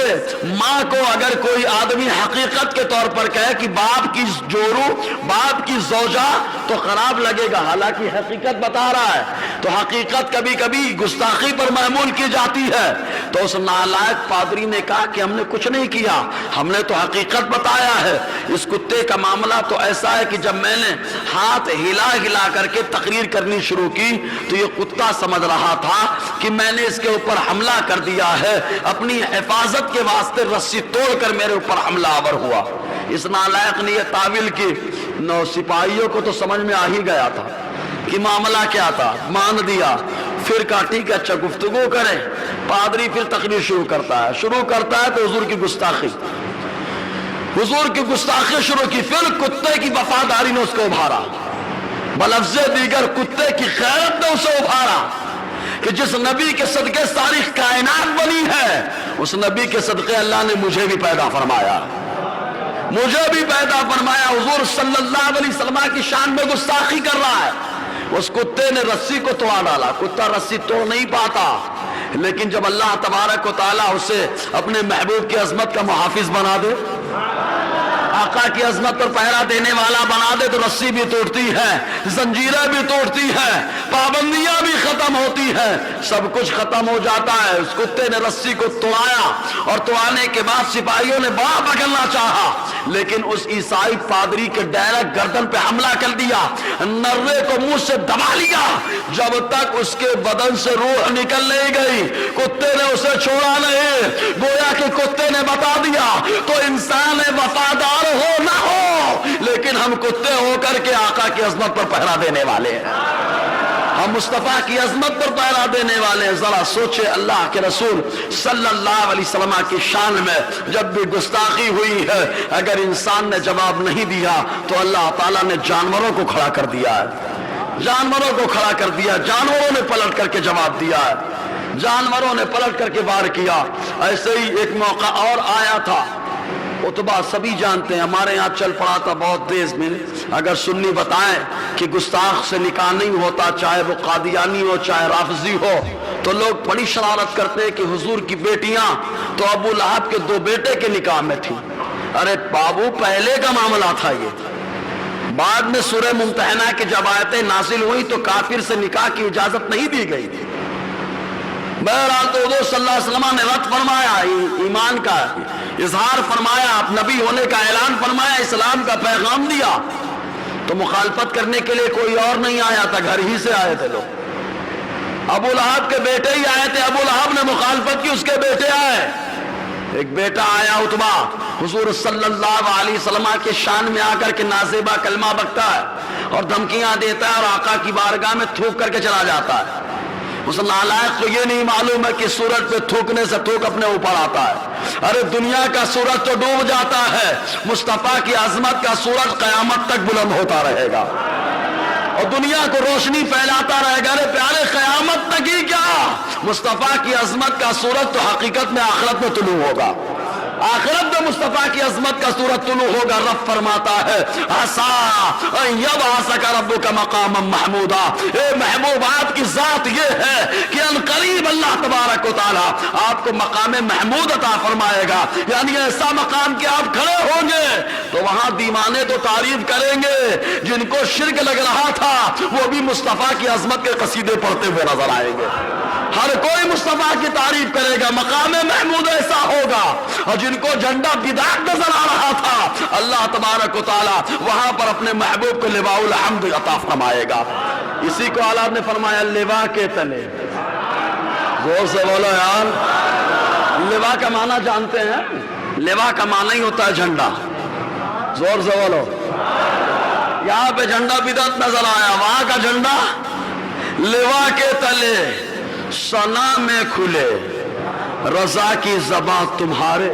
ماں کو اگر کوئی آدمی حقیقت کے طور پر کہے کہ باپ کی جورو، باپ کی زوجہ، تو خراب لگے گا، حالانکہ حقیقت بتا رہا ہے. تو حقیقت کبھی کبھی گستاخی پر محمول کی جاتی ہے. تو اس نالائق پادری نے کہا کہ ہم نے کچھ نہیں کیا، ہم نے تو حقیقت بتایا ہے. اس کتے کا معاملہ تو ایسا ہے کہ جب میں نے ہاتھ ہلا ہلا کر کے تقریر کرنی شروع کی تو یہ کتا سمجھ رہا تھا کہ میں نے اس کے اوپر حملہ کر دیا ہے، اپنی حفاظت کے واسطے رسی توڑ کر میرے اوپر حملہ آور ہوا. اس نالائق نے یہ تعویل کی. نو سپاہیوں کو تو سمجھ میں آ ہی گیا تھا کہ معاملہ کیا تھا، مان دیا. پھر کہا ٹھیک ہے، اچھا گفتگو کریں. پادری پھر تقریر شروع کرتا ہے تو حضور کی گستاخی شروع کی. پھر کتے کی وفاداری نے اس کو ابھارا، بلفظ دیگر کتے کی خیرت نے اسے ابھارا کہ جس نبی کے صدقے ساری کائنات بنی ہے، اس نبی کے صدقے اللہ نے مجھے بھی پیدا فرمایا، حضور صلی اللہ علیہ وسلم کی شان میں گستاخی کر رہا ہے. اس کتے نے رسی کو توڑ ڈالا. کتا رسی توڑ نہیں پاتا، لیکن جب اللہ تبارک و تعالیٰ اسے اپنے محبوب کی عظمت کا محافظ بنا دے، آقا کی عظمت پر پہرا دینے والا بنا دے، تو رسی بھی توڑتی ہے، زنجیریں بھی توڑتی ہے، پابندیاں بھی ختم ہوتی ہیں، سب کچھ ختم ہو جاتا ہے. اس کتے نے رسی کو توڑایا اور توڑانے کے بعد سپاہیوں نے بڑا پکڑنا چاہا، لیکن اس عیسائی پادری کے ڈائریکٹ گردن پہ حملہ کر دیا، نرے کو منہ سے دبا لیا. جب تک اس کے بدن سے روح نکل نہیں گئی کتے نے اسے چھوڑا نہیں. گویا کہ کتے نے بتا دیا تو انسان وفادار ہو نہ ہو، لیکن ہم کتے ہو کر کے آقا کی عظمت پر پہرا دینے والے ہیں، ہم مصطفیٰ کی عظمت پر پہرا دینے والے ہیں. ذرا سوچے اللہ کے رسول صلی اللہ علیہ وسلم کی شان میں جب بھی گستاخی ہوئی ہے، اگر انسان نے جواب نہیں دیا تو اللہ تعالیٰ نے جانوروں کو کھڑا کر دیا ہے، جانوروں کو کھڑا کر دیا، جانوروں نے پلٹ کر کے جواب دیا ہے، جانوروں نے پلٹ کر کے وار کیا. ایسے ہی ایک موقع اور آیا تھا، عتبہ سبھی جانتے ہیں، ہمارے یہاں چل پڑا تھا بہت تیز میں. اگر سنی بتائیں کہ گستاخ سے نکاح نہیں ہوتا، چاہے وہ قادیانی ہو چاہے رافضی ہو، تو لوگ بڑی شرارت کرتے ہیں کہ حضور کی بیٹیاں تو ابو لہب کے 2 بیٹے کے نکاح میں تھی. ارے بابو، پہلے کا معاملہ تھا یہ. بعد میں سورہ ممتحنہ کی جب آیتیں نازل ہوئی تو کافر سے نکاح کی اجازت نہیں دی گئی تھی. بہرحال تو حضور صلی اللہ علیہ وسلم نے رد فرمایا، ایمان کا اظہار فرمایا، آپ نبی ہونے کا اعلان فرمایا، اسلام کا پیغام دیا. تو مخالفت کرنے کے لیے کوئی اور نہیں آیا تھا، گھر ہی سے آئے تھے لوگ. ابو لہب کے بیٹے ہی آئے تھے. ابو لہب نے مخالفت کی، اس کے بیٹے آئے. ایک بیٹا آیا عتبہ، حضور صلی اللہ علیہ وسلم کے شان میں آ کر کے نازیبا کلمہ بکتا ہے اور دھمکیاں دیتا ہے اور آقا کی بارگاہ میں تھوک کر کے چلا جاتا ہے. اس نالائق کو یہ نہیں معلوم ہے کہ سورج پہ تھوکنے سے تھوک اپنے اوپر آتا ہے. ارے دنیا کا سورج تو ڈوب جاتا ہے، مصطفیٰ کی عظمت کا سورج قیامت تک بلند ہوتا رہے گا اور دنیا کو روشنی پھیلاتا رہے گا. ارے پیارے، قیامت تک ہی کیا، مصطفیٰ کی عظمت کا سورج تو حقیقت میں آخرت میں طلوع ہوگا. آخرت میں مصطفیٰ کی عظمت کا سورج طلوع ہوگا. رب فرماتا ہے عسیٰ ان یبعثک ربک مقاما محمودا. اے محبوب، آپ کی ذات یہ ہے کہ ان قریب اللہ تبارک و تعالی آپ کو مقام محمود عطا فرمائے گا، یعنی ایسا مقام کہ آپ کھڑے ہوں گے تو وہاں دیوانے تو تعریف کریں گے، جن کو شرک لگ رہا تھا وہ بھی مصطفیٰ کی عظمت کے قصیدے پڑھتے ہوئے نظر آئیں گے. ہر کوئی مصطفیٰ کی تعریف کرے گا، مقام محمود ایسا ہوگا، اور جن کو جھنڈا بدعت نظر آ رہا تھا اللہ تبارک و تعالی وہاں پر اپنے محبوب کو لواء الحمد عطا فرمائے گا۔ اسی کو اعلیٰ نے فرمایا لواء کے تلے، زور سے بولو یار، لواء کا معنی جانتے ہیں؟ لواء کا معنی ہی ہوتا ہے جھنڈا، زور سے بولو۔ یہاں پہ جھنڈا بدعت نظر آیا، وہاں کا جھنڈا لواء کے تلے ثنا میں کھلے، رضا کی زباں تمہارے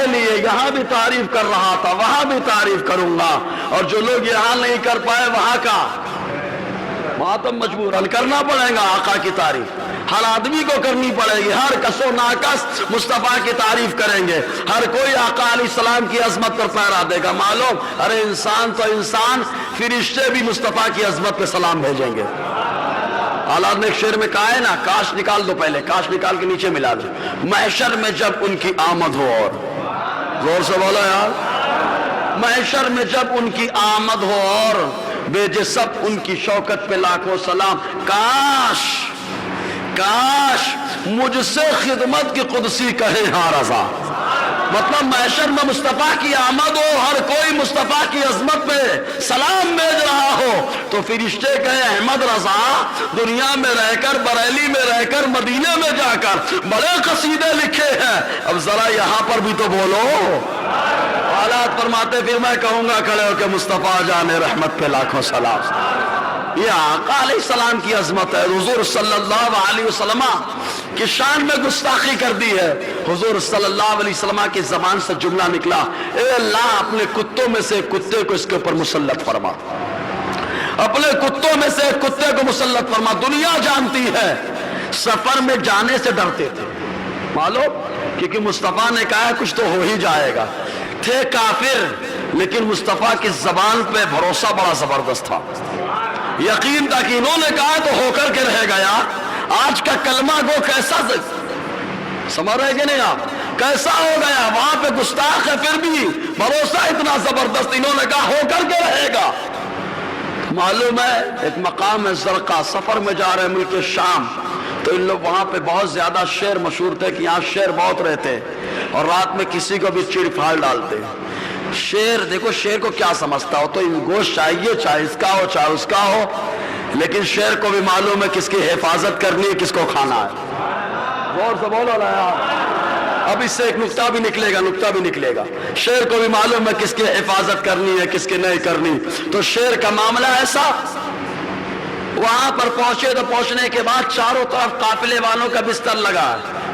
لیے۔ یہاں بھی تعریف کر رہا تھا، وہاں بھی تعریف کروں گا، اور جو لوگ یہاں نہیں کر پائے وہاں تو مجبور کرنا پڑے گا آقا کی تعریف، ہر آدمی کو کرنی پڑے گی، ہر کس و ناکس مصطفیٰ کی تعریف کریں گے، ہر کوئی آقا علیہ السلام کی عظمت پر پیرا دے گا۔ معلوم ارے انسان تو انسان، فرشتے بھی مصطفیٰ کی عظمت پہ سلام بھیجیں گے۔ اولاد نے ایک شعر میں کہا ہے نا، کاش نکال دو، پہلے کاش نکال کے نیچے ملا دو، محشر میں جب ان کی آمد ہو، اور زور سے بولو یار، محشر میں جب ان کی آمد ہو اور بھیجے سب ان کی شوکت پہ لاکھوں سلام، کاش مجھ سے خدمت کی قدسی کہے ہاں رضا۔ مطلب محشر میں مصطفیٰ کی آمد ہو، ہر کوئی مصطفیٰ کی عظمت پہ سلام بھیج رہا ہو، تو فرشتے کہے احمد رضا دنیا میں رہ کر، بریلی میں رہ کر، مدینے میں جا کر بڑے قصیدے لکھے ہیں، اب ذرا یہاں پر بھی تو بولو۔ حالات فرماتے پھر میں کہوں گا کھڑے ہو کہ مصطفیٰ جان رحمت پہ لاکھوں سلام۔ یہ آقا علیہ السلام کی عظمت ہے۔ حضور صلی اللہ علیہ وسلم کی شان میں گستاخی کر دی ہے۔ حضور صلی اللہ علیہ وسلم کی زبان سے جملہ نکلا، اے اللہ اپنے کتوں میں سے ایک کتے کو اس کے اوپر مسلط فرما، اپنے کتوں میں سے ایک کتے کو مسلط فرما۔ دنیا جانتی ہے سفر میں جانے سے ڈرتے تھے، معلوم، کیونکہ مصطفیٰ نے کہا کچھ تو ہو ہی جائے گا، تھے کافر لیکن مصطفیٰ کی زبان پہ بھروسہ بڑا زبردست تھا، یقین تھا کہ انہوں نے کہا تو ہو کر کے رہے گا۔ آج کا کلمہ گو کیسا سمجھ رہے کہ نہیں آپ، کیسا ہو گیا، وہاں پہ گستاخ ہے پھر بھی بھروسہ اتنا زبردست، انہوں نے کہا ہو کر کے رہے گا۔ معلوم ہے ایک مقام ہے زرقا، سفر میں جا رہے ملک شام، تو ان لوگ وہاں پہ بہت زیادہ شیر مشہور تھے کہ یہاں شیر بہت رہتے، اور رات میں کسی کو بھی چیڑ پھاڑ ڈالتے۔ شیر دیکھو، شیر کو کیا سمجھتا ہو، تو گوشت چاہیے، چاہے اس کا ہو چاہے اس کا ہو، لیکن شیر کو بھی معلوم ہے کس کی حفاظت کرنی ہے، کس کو کھانا ہے۔ غور سے بولو نا یار، اب اس سے ایک نکتہ بھی نکلے گا، شیر کو بھی معلوم ہے کس کی حفاظت کرنی ہے، کس کی نہیں کرنی۔ تو شیر کا معاملہ ایسا، وہاں پر پہنچے تو پہنچنے کے بعد چاروں طرف قافلے والوں کا بستر لگا،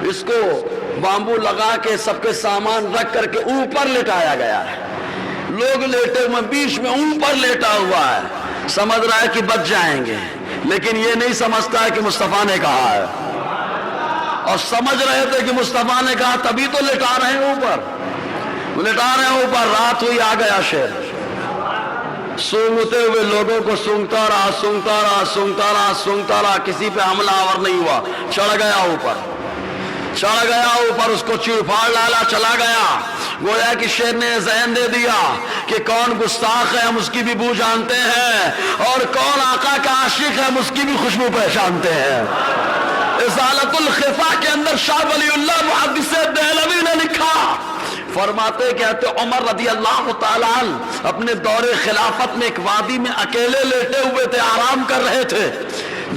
اس کو بامبو لگا کے سب کے سامان رکھ کر کے اوپر لٹایا گیا ہے، لوگ لیٹے ہوئے، بیچ میں اوپر لیٹا ہوا ہے، سمجھ رہا ہے کہ بچ جائیں گے، لیکن یہ نہیں سمجھتا ہے کہ مصطفیٰ نے کہا ہے، اور سمجھ رہے تھے کہ مصطفیٰ نے کہا تبھی تو لٹا رہے ہیں اوپر۔ رات ہوئی، آ گیا شیر، سونگتے ہوئے لوگوں کو سونگتا رہا، کسی پہ حملہ آور نہیں ہوا، چڑھ گیا اوپر، اس کو چیڑ پھاڑ ڈالا، چلا گیا۔ گویا کہ شیر نے ذہن دے دیا کہ کون گستاخ ہے ہم اس کی بھی بو جانتے ہیں، اور کون آقا کا عاشق ہے ہم اس کی بھی خوشبو پہچانتے ہیں۔ ازالت الخفا کے اندر شاہ ولی اللہ محدث دہلوی نے لکھا، فرماتے کہتے عمر رضی اللہ تعالیٰ عنہ اپنے دور خلافت میں ایک وادی میں اکیلے لیٹے ہوئے تھے، آرام کر رہے تھے،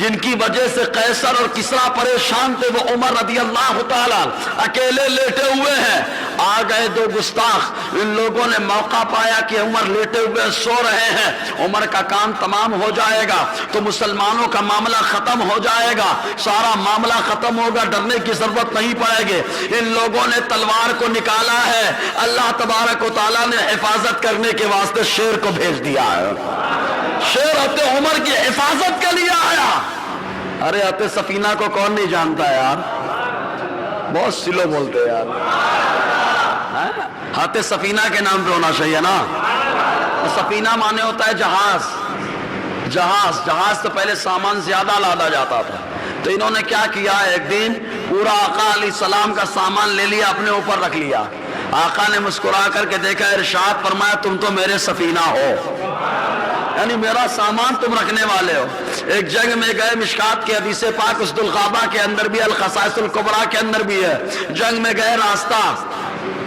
جن کی وجہ سے قیصر اور کسرا پریشان تھے، وہ عمر رضی اللہ تعالیٰ اکیلے لیٹے ہوئے ہیں۔ آ گئے دو گستاخ، ان لوگوں نے موقع پایا کہ عمر لیٹے ہوئے سو رہے ہیں، عمر کا کام تمام ہو جائے گا تو مسلمانوں کا معاملہ ختم ہو جائے گا، سارا معاملہ ختم ہوگا، ڈرنے کی ضرورت نہیں پڑے گی۔ ان لوگوں نے تلوار کو نکالا ہے، اللہ تبارک و تعالیٰ نے حفاظت کرنے کے واسطے شیر کو بھیج دیا ہے، شیر حضرت عمر کی حفاظت کے لیے آیا۔ ارے حضرت سفینہ کو کون نہیں جانتا یار، بہت سلو بولتے یار، حضرت سفینہ کے نام پہ ہونا چاہیے نا۔ سفینہ مانے ہوتا ہے جہاز تو پہلے سامان زیادہ لادا جاتا تھا، تو انہوں نے کیا کیا، ایک دن پورا آقا علیہ السلام کا سامان لے لیا، اپنے اوپر رکھ لیا۔ آقا نے مسکرا کر کے دیکھا، ارشاد فرمایا تم تو میرے سفینہ ہو، یعنی میرا سامان تم رکھنے والے ہو۔ ایک جنگ میں گئے، مشکات کی حدیث پاک اسد الغابہ کے اندر بھی، الخصائص الکبریٰ کے اندر بھی ہے، جنگ میں گئے، راستہ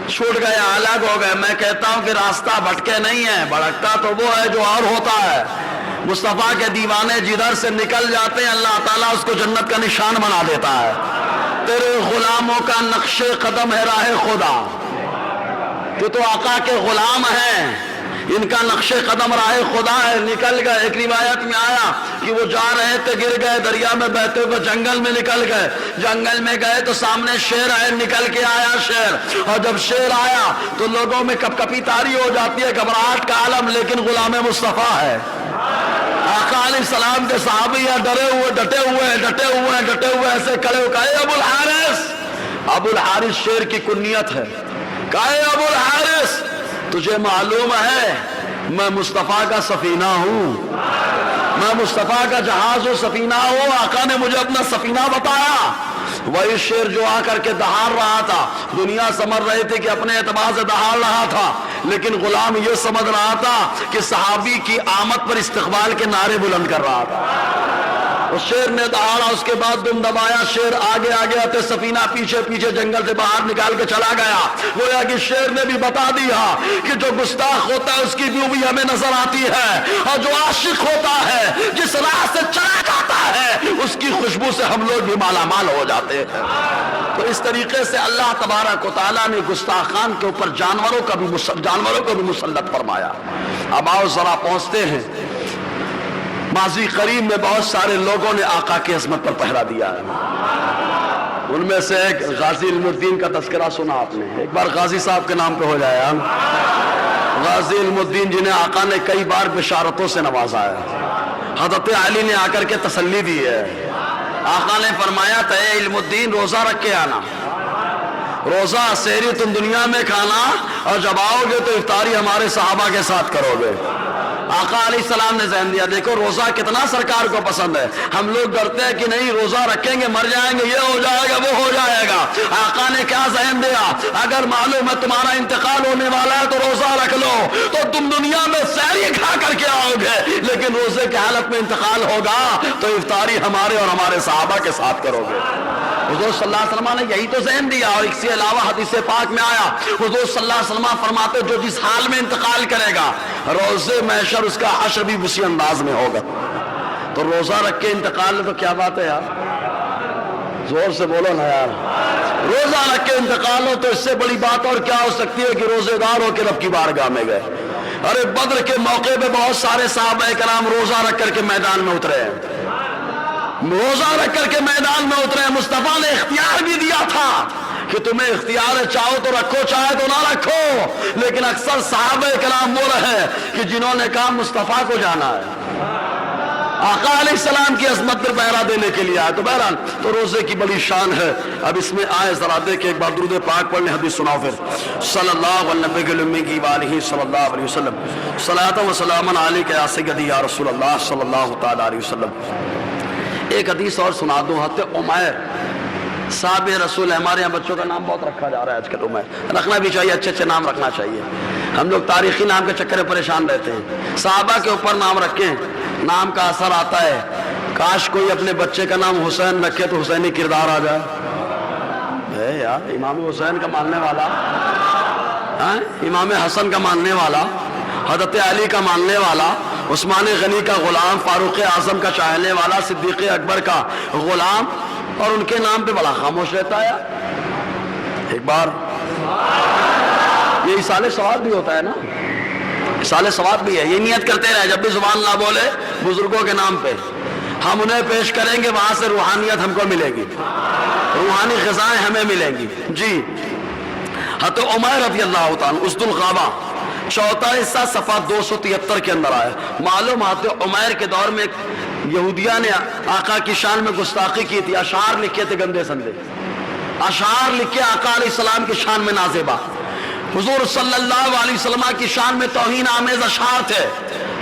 چھوٹ گیا، الگ ہو گئے۔ میں کہتا ہوں کہ راستہ بھٹکے نہیں ہے، بھٹکتا تو وہ ہے جو اور ہوتا ہے۔ مصطفیٰ کے دیوانے جدھر سے نکل جاتے ہیں اللہ تعالیٰ اس کو جنت کا نشان بنا دیتا ہے۔ تیرے غلاموں کا نقش قدم ہے راہ خدا، تو آقا کے غلام ہیں، ان کا نقش قدم راہ خدا ہے۔ نکل گئے، ایک روایت میں آیا کہ وہ جا رہے تھے، گر گئے دریا میں بہتے ہوئے، جنگل میں نکل گئے، جنگل میں گئے تو سامنے شیر آئے، نکل کے آیا شیر، اور جب شیر آیا تو لوگوں میں کپ کپی تاری ہو جاتی ہے، گھبراہٹ کا عالم، لیکن غلام مصطفیٰ ہے۔ آقا علیہ السلام کے صحابی ہیں، ڈرے ہوئے، ڈٹے ہوئے ایسے کھڑے ہو کہے ابو الحارث، ابو الحارث شیر کی کنیت ہے، کہے ابو الحارث تجھے معلوم ہے میں مصطفیٰ کا سفینہ ہوں، میں مصطفیٰ کا جہاز و سفینہ ہوں، آقا نے مجھے اپنا سفینہ بتایا۔ وہی شیر جو آ کر کے دہاڑ رہا تھا، دنیا سمجھ رہی تھی کہ اپنے اعتبار سے دہاڑ رہا تھا، لیکن غلام یہ سمجھ رہا تھا کہ صحابی کی آمد پر استقبال کے نعرے بلند کر رہا تھا۔ اس شیر نے دہاڑا، اس کے بعد دم دبایا، شیر آگے آگے آتے، سفینہ پیچھے پیچھے جنگل سے باہر نکال کے چلا گیا۔ گویا کہ شیر نے بھی بتا دیا کہ جو گستاخ ہوتا ہے اس کی بو بھی ہمیں نظر آتی ہے، اور جو عاشق ہوتا ہے، جس راہ سے چلا جاتا ہے، اس کی خوشبو سے ہم لوگ بھی مالا مال ہو جاتے ہیں۔ تو اس طریقے سے اللہ تبارک و تعالیٰ نے گستاخان کے اوپر جانوروں کو بھی مسلط فرمایا۔ اب آؤ ذرا پہنچتے ہیں، ماضی قریب میں بہت سارے لوگوں نے آقا کی عظمت پر پہرا دیا ہے۔ ان میں سے ایک غازی علم الدین کا تذکرہ سنا آپ نے، ایک بار غازی صاحب کے نام پہ ہو جائے۔ غازی علم الدین جنہیں آقا نے کئی بار بشارتوں سے نوازا ہے، حضرت علی نے آ کر کے تسلی دی ہے۔ آقا نے فرمایا تھا اے علم الدین روزہ رکھ کے آنا، روزہ سحری تم دنیا میں کھانا، اور جب آؤ گے تو افطاری ہمارے صحابہ کے ساتھ کرو گے۔ آقا علیہ السلام نے ذہن دیا، دیکھو روزہ کتنا سرکار کو پسند ہے۔ ہم لوگ ڈرتے ہیں کہ نہیں روزہ رکھیں گے مر جائیں گے، یہ ہو جائے گا وہ ہو جائے گا۔ آقا نے کیا ذہن دیا، اگر معلوم ہے تمہارا انتقال ہونے والا ہے تو روزہ رکھ لو، تو تم دنیا میں سحری کھا کر کے آؤ گے، لیکن روزے کی حالت میں انتقال ہوگا تو افطاری ہمارے اور ہمارے صحابہ کے ساتھ کرو گے۔ حضور صلی اللہ علیہ وسلم نے یہی تو ذہن دیا، اور اس کے علاوہ حدیث پاک میں آیا حضور صلی اللہ علیہ وسلم فرماتے جو جس حال میں انتقال کرے گا روزے محشر اس کا حشر بھی اسی انداز میں ہوگا۔ تو روزہ رکھ کے انتقال ہے تو کیا بات ہے یار، زور سے بولو نا یار، روزہ رکھ کے انتقال ہو تو اس سے بڑی بات اور کیا ہو سکتی ہے کہ روزے دار ہو کے رب کی بارگاہ میں گئے۔ ارے بدر کے موقع پہ بہت سارے صحابہ کرام روزہ رکھ کر کے میدان میں اترے ہیں، روزہ رکھ کر کے میدان میں اترے۔ مصطفیٰ نے اختیار بھی دیا تھا کہ تمہیں اختیار ہے، چاہو تو رکھو چاہے تو نہ رکھو، لیکن اکثر صحابہ کرام وہ رہے کہ جنہوں نے کہا مصطفیٰ کو جانا ہے، آقا علیہ السلام کی عظمت پر پہرا دینے کے لیے آئے۔ تو بہرحال تو روزے کی بڑی شان ہے۔ اب اس میں آئے ذرا دیکھ ایک بار درود پاک پڑھنے، حدیث سناؤ پھر صلی اللہ علیہ صلی اللہ علیہ وسلم صلاۃ و سلام علیک یا سیدی یا رسول اللہ صلی اللہ تعالی علیہ وسلم۔ ایک حدیث اور سنا دوں، حضرت عمیر صاحب رسول، ہمارے یہاں بچوں کا نام بہت رکھا جا رہا ہے آج کل، عمیر رکھنا بھی چاہیے، اچھے اچھے نام رکھنا چاہیے۔ ہم لوگ تاریخی نام کے چکر میں پریشان رہتے ہیں، صحابہ کے اوپر نام رکھیں، نام کا اثر آتا ہے۔ کاش کوئی اپنے بچے کا نام حسین رکھے تو حسینی کردار آ جائے۔ یار امام حسین کا ماننے والا، امام حسن کا ماننے والا، حضرت علی کا ماننے والا، عثمان غنی کا غلام، فاروق اعظم کا چاہنے والا، صدیق اکبر کا غلام، اور ان کے نام پہ بڑا خاموش رہتا ہے۔ ایک بار یہ اصال ثواب بھی ہوتا ہے نا، اصال ثواب بھی ہے، یہ نیت کرتے رہے جب بھی زبان نہ بولے بزرگوں کے نام پہ ہم انہیں پیش کریں گے، وہاں سے روحانیت ہم کو ملے گی، روحانی غذائیں ہمیں ملیں گی۔ جی حضرت عمیر رضی اللہ تعالیٰ اسد الغابہ، چوتھا حصہ صفحہ 273 کے اندر آیا۔ معلوم حضرت عمیر کے دور میں یہودیہ نے آقا کی شان میں گستاخی کی تھی، اشعار لکھے تھے گندے سندے، اشعار لکھے آقا علیہ السلام کی شان میں نازیبہ، حضور صلی اللہ علیہ وسلم کی شان میں توہین آمیز اشعار تھے۔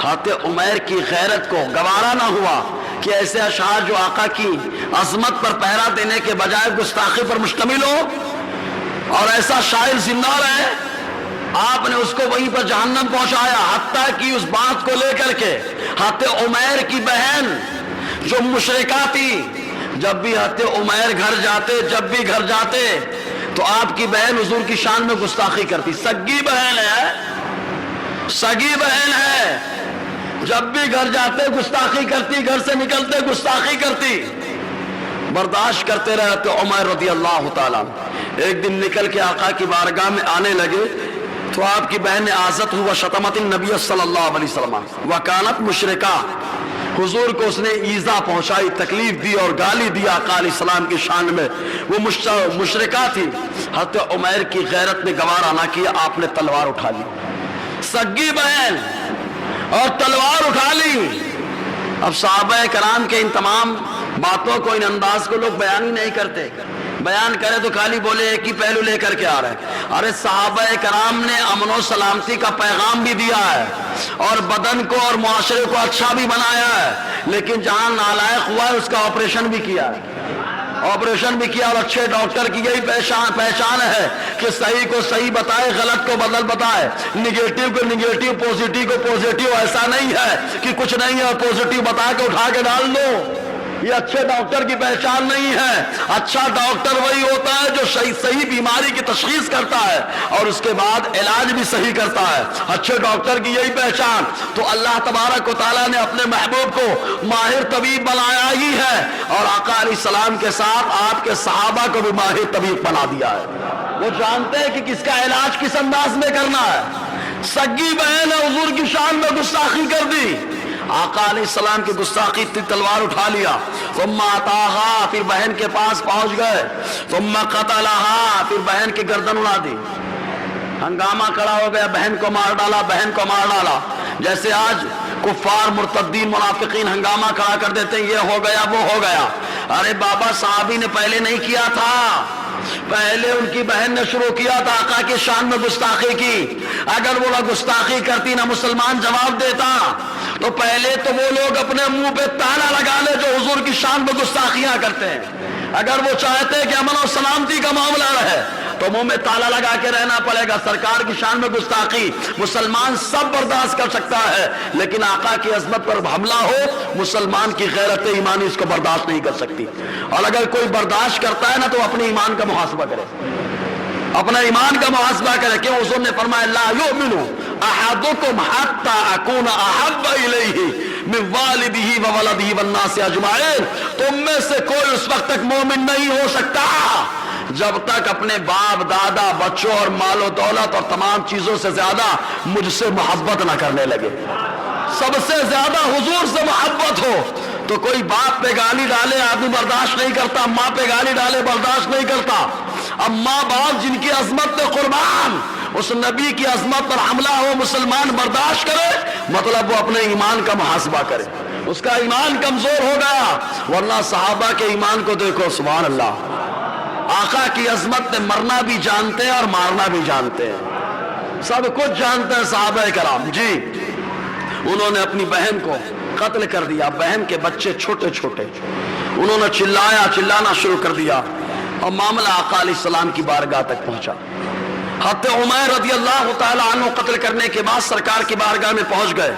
حضرت عمیر کی غیرت کو گوارا نہ ہوا کہ ایسے اشعار جو آقا کی عظمت پر پہرا دینے کے بجائے گستاخی پر مشتمل ہو اور ایسا شاعر زندہ رہے، آپ نے اس کو وہیں پر جہنم پہنچایا، حتیٰ کہ اس بات کو لے کر کے حضرت عمیر کی بہن جو مشرکہ تھی، جب بھی حضرت عمیر جب بھی گھر جاتے تو آپ کی بہن حضور کی شان میں گستاخی کرتی. سگی بہن ہے، جب بھی گھر جاتے گستاخی کرتی، گھر سے نکلتے گستاخی کرتی. برداشت کرتے رہے تو عمر رضی اللہ تعالیٰ. ایک دن نکل کے آقا کی بارگاہ میں آنے لگے تو آپ کی بہن نے آزت ہوا شتمت النبی صلی اللہ علیہ وسلم وکانت مشرکہ. حضور کو اس نے ایذا پہنچائی، تکلیف دی اور گالی دیا آقا علیہ السلام کی شان میں. وہ مشرکہ تھی. حضرت عمیر کی غیرت نے گوارا نہ کیا، آپ نے تلوار اٹھا لی. سگی بہن اور تلوار اٹھا لی. اب صحابہ کرام کے ان تمام باتوں کو، ان انداز کو لوگ بیان ہی نہیں کرتے. بیان کرے تو خالی بولے ایک ہی پہلو لے کر کے آ رہے ہیں. ارے صحابہ کرام نے امن و سلامتی کا پیغام بھی دیا ہے اور بدن کو اور معاشرے کو اچھا بھی بنایا ہے، لیکن جہاں نالائق ہوا ہے اس کا آپریشن بھی کیا ہے. اور اچھے ڈاکٹر کی یہی پہچان ہے کہ صحیح کو صحیح بتائے، غلط کو بدل بتائے، نگیٹو کو نگیٹو، پوزیٹیو کو پوزیٹیو. ایسا نہیں ہے کہ کچھ نہیں ہے پوزیٹیو بتا کے اٹھا کے ڈال دو. یہ اچھے ڈاکٹر کی پہچان نہیں ہے. اچھا ڈاکٹر وہی ہوتا ہے جو صحیح بیماری کی تشخیص کرتا ہے اور اس کے بعد علاج بھی صحیح کرتا ہے. اچھے ڈاکٹر کی یہی پہچان. تو اللہ تبارک و تعالیٰ نے اپنے محبوب کو ماہر طبیب بنایا ہی ہے اور آقا علیہ السلام کے ساتھ آپ کے صحابہ کو بھی ماہر طبیب بنا دیا ہے. وہ جانتے ہیں کہ کس کا علاج کس انداز میں کرنا ہے. سگی بہن نے حضور کی شان میں گستاخی کر دی. آقا علیہ السلام کی گستاخی تھی، تلوار اٹھا لیا. ثم اتاہا، پھر بہن کے پاس پہنچ گئے. ثم قتلہا، پھر بہن کی گردن اڑا دی. ہنگامہ کھڑا ہو گیا، بہن کو مار ڈالا. جیسے آج کفار مرتدین منافقین ہنگامہ کھڑا کر دیتے ہیں، یہ ہو گیا وہ ہو گیا. ارے بابا صحابی نے پہلے نہیں کیا تھا، پہلے ان کی بہن نے شروع کیا تھا آقا کی شان میں گستاخی کی. اگر وہ نہ گستاخی کرتی نہ مسلمان جواب دیتا تو پہلے تو وہ لوگ اپنے منہ پہ تالا لگا لے جو حضور کی شان میں گستاخیاں کرتے ہیں. اگر وہ چاہتے کہ امن و سلامتی کا معاملہ رہے تو منہ میں تالا لگا کے رہنا پڑے گا. سرکار کی شان میں گستاخی مسلمان سب برداشت کر سکتا ہے، لیکن آقا کی عظمت پر حملہ ہو مسلمان کی غیرت ایمانی اس کو برداشت نہیں کر سکتی. اور اگر کوئی برداشت کرتا ہے نا تو اپنے ایمان کا محاسبہ کرے، اپنا ایمان کا محاسبہ کرے. کیوں؟ حضور نے فرمایا لا یؤمن احدکم حتی اکون احب الیہ من والدہ وولدہ والناس اجمعین. تم میں سے کوئی اس وقت تک مومن نہیں ہو سکتا جب تک اپنے باپ دادا بچوں اور مال و دولت اور تمام چیزوں سے زیادہ مجھ سے محبت نہ کرنے لگے. سب سے زیادہ حضور سے محبت ہو. تو کوئی باپ پہ گالی ڈالے آدمی برداشت نہیں کرتا، ماں پہ گالی ڈالے برداشت نہیں کرتا. اب ماں باپ جن کی عظمت پہ قربان، اس نبی کی عظمت پر حملہ ہو مسلمان برداشت کرے، مطلب وہ اپنے ایمان کا محاسبہ کرے. اس کا ایمان کمزور ہو گیا. ورنہ صحابہ کے ایمان کو دیکھو، سبحان اللہ. آقا کی عظمت میں مرنا بھی جانتے ہیں اور مارنا بھی جانتے ہیں، سب کچھ جانتے ہیں صحابہ کرام. جی انہوں نے اپنی بہن کو قتل کر دیا. بہن کے بچے چھوٹے چھوٹے. انہوں نے چلانا شروع کر دیا اور معاملہ آقا علیہ السلام کی بارگاہ تک پہنچا. حضرت عمیر رضی اللہ تعالی عنہ قتل کرنے کے بعد سرکار کی بارگاہ میں پہنچ گئے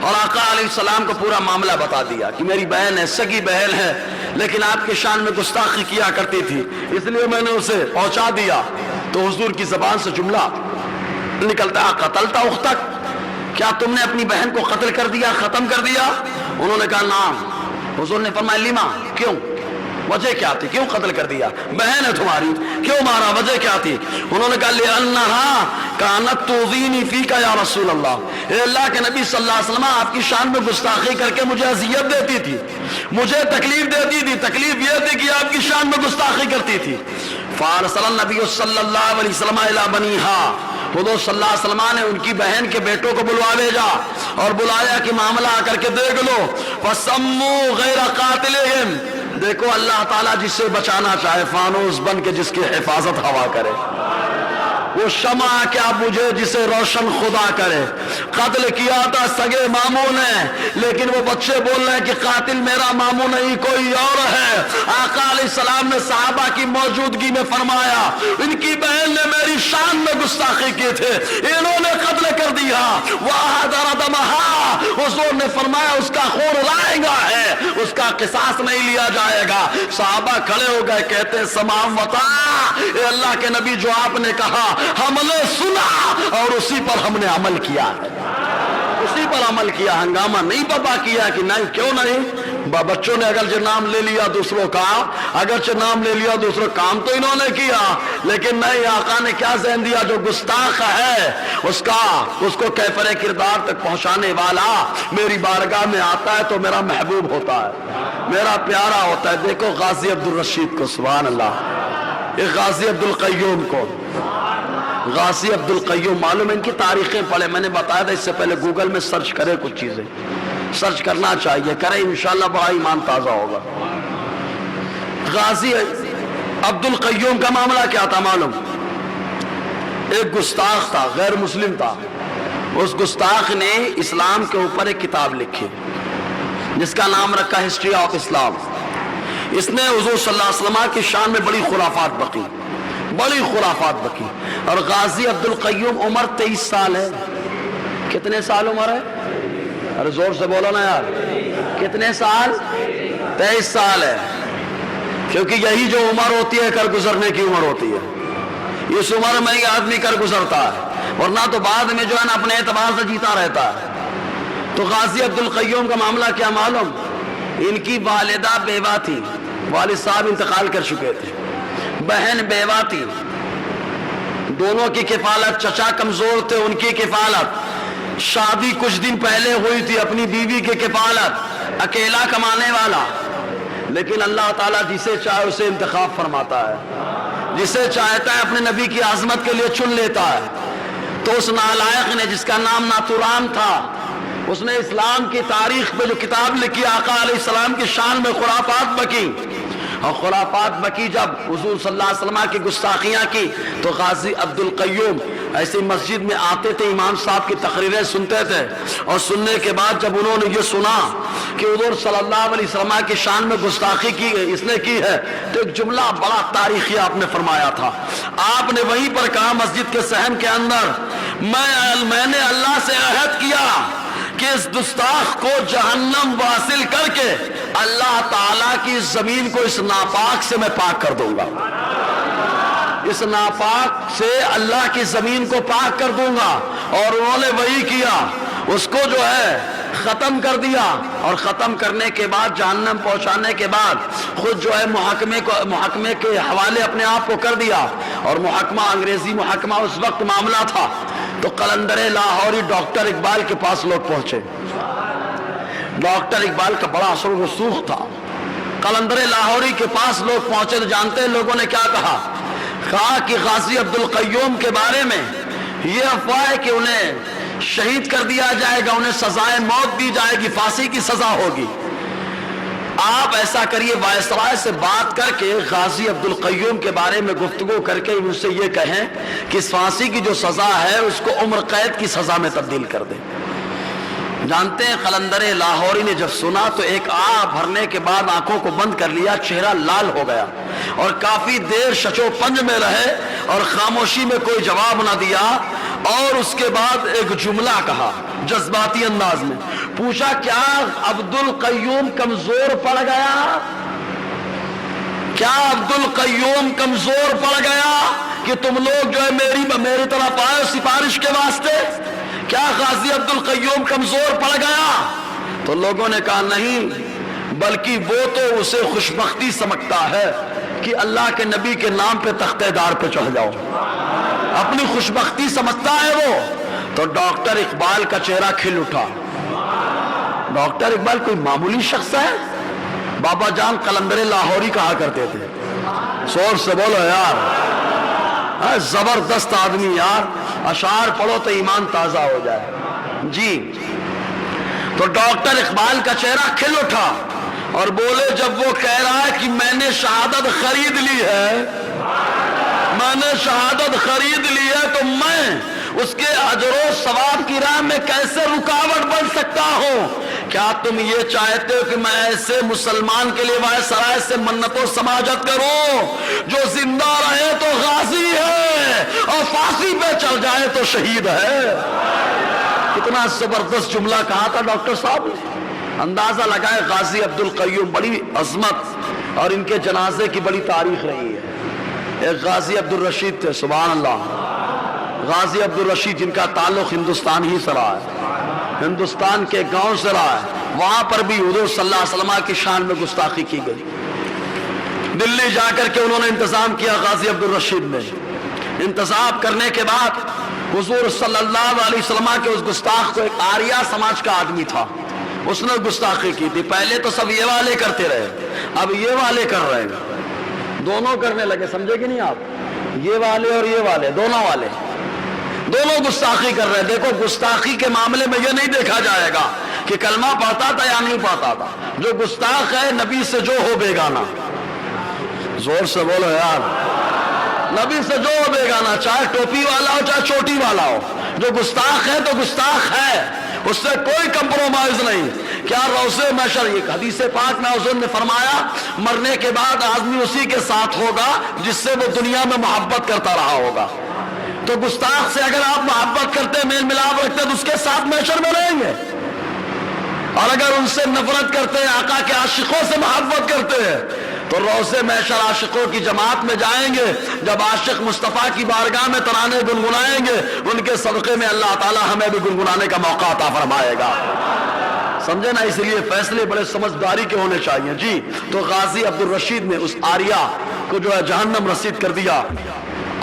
اور آقا علیہ السلام کو پورا معاملہ بتا دیا کہ میری بہن ہے، سگی بہن ہے، لیکن آپ کی شان میں گستاخی کیا کرتی تھی، اس لیے میں نے اسے پہنچا دیا. تو حضور کی زبان سے جملہ نکلتا قتلتا اختک، کیا تم نے اپنی بہن کو قتل کر دیا، ختم کر دیا؟ انہوں نے کہا نعم. حضور نے فرمایا لما، کیوں، وجہ کیا تھی، کیوں قتل کر دیا؟ بہن ہے تمہاری، کیوں مارا، وجہ کیا تھی؟ انہوں نے کہا لأنہا کانت تؤذینی فیک یا رسول اللہ. اے اللہ کے نبی صلی اللہ علیہ وسلم، آپ کی شان میں گستاخی کر کے مجھے اذیت دیتی تھی، مجھے تکلیف دیتی تھی. تکلیف یہ تھی کہ آپ کی شان میں گستاخی کرتی تھی. فارسل النبی صلی اللہ علیہ وسلم الی بنیہا. حضور صلی اللہ علیہ وسلم نے ان کی بہن کے بیٹوں کو بلوا بھیجا اور بلایا کہ معاملہ آ کر کے دیکھ لو. فَسَمُّوا غَيْرَ قَاتِلِهِمْ. دیکھو اللہ تعالیٰ جس سے بچانا چاہے فانوس بن کے جس کی حفاظت ہوا کرے. وہ شمع کیا بجھے جسے روشن خدا کرے. قتل کیا تھا سگے ماموں نے، لیکن وہ بچے بول رہے ہیں کہ قاتل میرا ماموں نہیں کوئی اور ہے. آقا علیہ السلام نے صحابہ کی موجودگی میں فرمایا ان کی بہن نے میری شان میں گستاخی کی تھے، انہوں نے قتل کر دیا۔ وَأَحْضَرَ دَمَهَا، حضور نے فرمایا اس کا خون رائے گا ہے، اس کا قصاص نہیں لیا جائے گا۔ صحابہ کھڑے ہو گئے، کہتے ہیں سماع وطاع، اے اللہ کے نبی جو آپ نے کہا ہم نے سنا اور اسی پر ہم نے عمل کیا ہے، اسی پر عمل کیا، ہنگامہ نہیں بابا کیا کہ نہیں، کیوں نہیں؟ بچوں نے اگرچہ نام لے لیا دوسروں کا، اگرچہ نام لے لیا دوسروں، کام تو انہوں نے کیا، لیکن نہیں، آقا نے کیا ذہن دیا؟ جو گستاخ ہے اس کو کیفر کردار تک پہنچانے والا میری بارگاہ میں آتا ہے تو میرا محبوب ہوتا ہے، میرا پیارا ہوتا ہے۔ دیکھو غازی عبدالرشید کو، سبحان اللہ، یہ غازی عبدالقیوم کو، غازی عبدالقیوم، معلوم ہے ان کی تاریخیں پڑھے، میں نے بتایا تھا اس سے پہلے گوگل میں سرچ کرے، کچھ چیزیں سرچ کرنا چاہیے، کرے انشاءاللہ بڑا ایمان تازہ ہوگا۔ غازی عبدالقیوم کا معاملہ کیا تھا معلوم؟ ایک گستاخ تھا، غیر مسلم تھا، اس گستاخ نے اسلام کے اوپر ایک کتاب لکھی جس کا نام رکھا ہسٹری آف اسلام۔ اس نے حضور صلی اللہ علیہ وسلم کی شان میں بڑی خرافات بکی، بڑی خرافات بکی، اور غازی عبدالقیوم عمر 23 سال ہے۔ کتنے سال عمر ہے؟ ارے زور سے بولو نا یار، کتنے سال؟ 23 سال ہے، کیونکہ یہی جو عمر ہوتی ہے کر گزرنے کی عمر ہوتی ہے، اس عمر میں یہ آدمی کر گزرتا ہے، ورنہ تو بعد میں جو ہے نا اپنے اعتبار سے جیتا رہتا ہے۔ تو غازی عبدالقیوم کا معاملہ کیا معلوم؟ ان کی والدہ بیوہ تھی، والد صاحب انتقال کر چکے تھے، بہن بیوہ تھی، دونوں کی کفالت، چچا کمزور تھے ان کی کفالت، شادی کچھ دن پہلے ہوئی تھی اپنی بیوی کی کفالت، اکیلا کمانے والا، لیکن اللہ تعالیٰ جسے چاہے اسے انتخاب فرماتا ہے، جسے چاہتا ہے اپنے نبی کی عظمت کے لیے چن لیتا ہے۔ تو اس نالائق نے جس کا نام ناتوران تھا، اس نے اسلام کی تاریخ پہ جو کتاب لکھی، آقا علیہ السلام کی شان میں خرافات بکی، اور خرافات بکی جب حضور صلی اللہ علیہ وسلم کی گستاخیاں کی، تو غازی عبدالقیوم ایسی مسجد میں آتے تھے، امام صاحب کی تقریریں سنتے تھے، اور سننے کے بعد جب انہوں نے یہ سنا کہ حضور صلی اللہ علیہ وسلم کی شان میں گستاخی کی اس نے کی ہے، تو ایک جملہ بڑا تاریخی آپ نے فرمایا تھا۔ آپ نے وہیں پر کہا مسجد کے صحن کے اندر، میں نے اللہ سے عہد کیا کہ اس گستاخ کو جہنم واصل کر کے اللہ تعالیٰ کی زمین کو اس ناپاک سے میں پاک کر دوں گا، اس ناپاک سے اللہ کی زمین کو پاک کر دوں گا، اور انہوں نے وہی کیا، اس کو جو ہے ختم کر دیا، اور ختم کرنے کے بعد جہنم پہنچانے کے بعد خود جو ہے محکمے کے حوالے اپنے آپ کو کر دیا، اور محکمہ انگریزی محکمہ اس وقت معاملہ تھا، تو قلندر لاہوری ڈاکٹر اقبال کے پاس لوگ پہنچے، ڈاکٹر اقبال کا بڑا اثر و رسوخ تھا، قلندر لاہوری کے پاس لوگ پہنچے، تو جانتے ہیں لوگوں نے کیا کہا؟ کہا کہ غازی عبدالقیوم کے بارے میں یہ افواہ ہے کہ انہیں شہید کر دیا جائے گا، انہیں سزائے موت دی جائے گی، پھانسی کی سزا ہوگی۔ آپ ایسا کریے، وائسرائے سے بات کر کے غازی عبدالقیوم کے بارے میں گفتگو کر کے ان سے یہ کہیں کہ اس پھانسی کی جو سزا ہے اس کو عمر قید کی سزا میں تبدیل کر دیں۔ جانتے ہیں قلندر لاہوری نے جب سنا تو ایک آہ بھرنے کے بعد آنکھوں کو بند کر لیا، چہرہ لال ہو گیا، اور کافی دیر شچو پنج میں رہے اور خاموشی میں کوئی جواب نہ دیا، اور اس کے بعد ایک جملہ کہا جذباتی انداز میں، پوچھا کیا عبدالقیوم کمزور پڑ گیا؟ کیا عبدالقیوم کمزور پڑ گیا کہ تم لوگ جو ہے میری طرف آئے سفارش کے واسطے؟ کیا غازی عبدالقیوم کمزور پڑ گیا؟ تو لوگوں نے کہا نہیں، بلکہ وہ تو اسے خوشبختی سمجھتا ہے کہ اللہ کے نبی کے نام پہ تختہ دار پہ چڑھ جاؤ، اپنی خوشبختی سمجھتا ہے وہ۔ تو ڈاکٹر اقبال کا چہرہ کھل اٹھا۔ ڈاکٹر اقبال کوئی معمولی شخص ہے؟ بابا جان قلندر لاہوری کہا کرتے تھے، زور سے بولو یار، زبردست آدمی یار، اشعار پڑھو تو ایمان تازہ ہو جائے جی۔ تو ڈاکٹر اقبال کا چہرہ کھل اٹھا اور بولے، جب وہ کہہ رہا ہے کہ میں نے شہادت خرید لی ہے، میں نے شہادت خرید لی ہے، تو میں اس کے اجر و ثواب کی راہ میں کیسے رکاوٹ بن سکتا ہوں؟ کیا تم یہ چاہتے ہو کہ میں ایسے مسلمان کے لیے وائسرائے سے منت و سماجت کروں جو زندہ رہے تو غازی ہے اور پھانسی پہ چل جائے تو شہید ہے؟ کتنا زبردست جملہ کہا تھا ڈاکٹر صاحب نے. اندازہ لگائے غازی عبد القیوم، بڑی عظمت اور ان کے جنازے کی بڑی تاریخ رہی ہے. ایک غازی عبد الرشید تھے، سبحان اللہ. غازی عبد الرشید جن کا تعلق ہندوستان ہی سے رہا ہے، ہندوستان کے گاؤں سے رہا ہے. وہاں پر بھی حضور صلی اللہ علیہ وسلم کی شان میں گستاخی کی گئی. دلی جا کر کے انہوں نے انتظام کیا. غازی عبد الرشید نے انتظام کرنے کے بعد حضور صلی اللہ علیہ وسلم کے اس گستاخ کو، ایک آریہ سماج کا آدمی تھا، اس نے گستاخی کی تھی. پہلے تو سب یہ والے کرتے رہے، اب یہ والے کر رہے ہیں، دونوں کرنے لگے. سمجھے کہ نہیں آپ؟ یہ والے اور یہ والے، دونوں والے، دونوں گستاخی کر رہے ہیں. دیکھو گستاخی کے معاملے میں یہ نہیں دیکھا جائے گا کہ کلمہ پڑھتا تھا یا نہیں پڑھتا تھا. جو گستاخ ہے نبی سے جو ہو بیگانہ. زور سے بولو یار، نبی سے جو ہو بیگانہ، چاہے ٹوپی والا ہو چاہے چوٹی والا ہو. جو گستاخ ہے تو گستاخ ہے، اس سے کوئی کمپرومائز نہیں. کیا روزے محشر، یہ حدیث پاک میں حضور نے فرمایا مرنے کے بعد آدمی اسی کے ساتھ ہوگا جس سے وہ دنیا میں محبت کرتا رہا ہوگا. تو گستاخ سے اگر آپ محبت کرتے، میل ملاپ رکھتے تو اس کے ساتھ محشر میں رہیں گے. اور اگر ان سے نفرت کرتے، آقا کے عاشقوں سے محبت کرتے ہیں تو روزے محشر عاشقوں کی جماعت میں جائیں گے. جب عاشق مصطفیٰ کی بارگاہ میں ترانے گنگنائیں گے، ان کے صدقے میں اللہ تعالی ہمیں بھی گنگنانے کا موقع عطا فرمائے گا. سمجھے نا؟ اس لیے فیصلے بڑے سمجھداری کے ہونے چاہیے. جی تو غازی عبد الرشید نے اس آریہ کو جو ہے جہنم رسید کر دیا.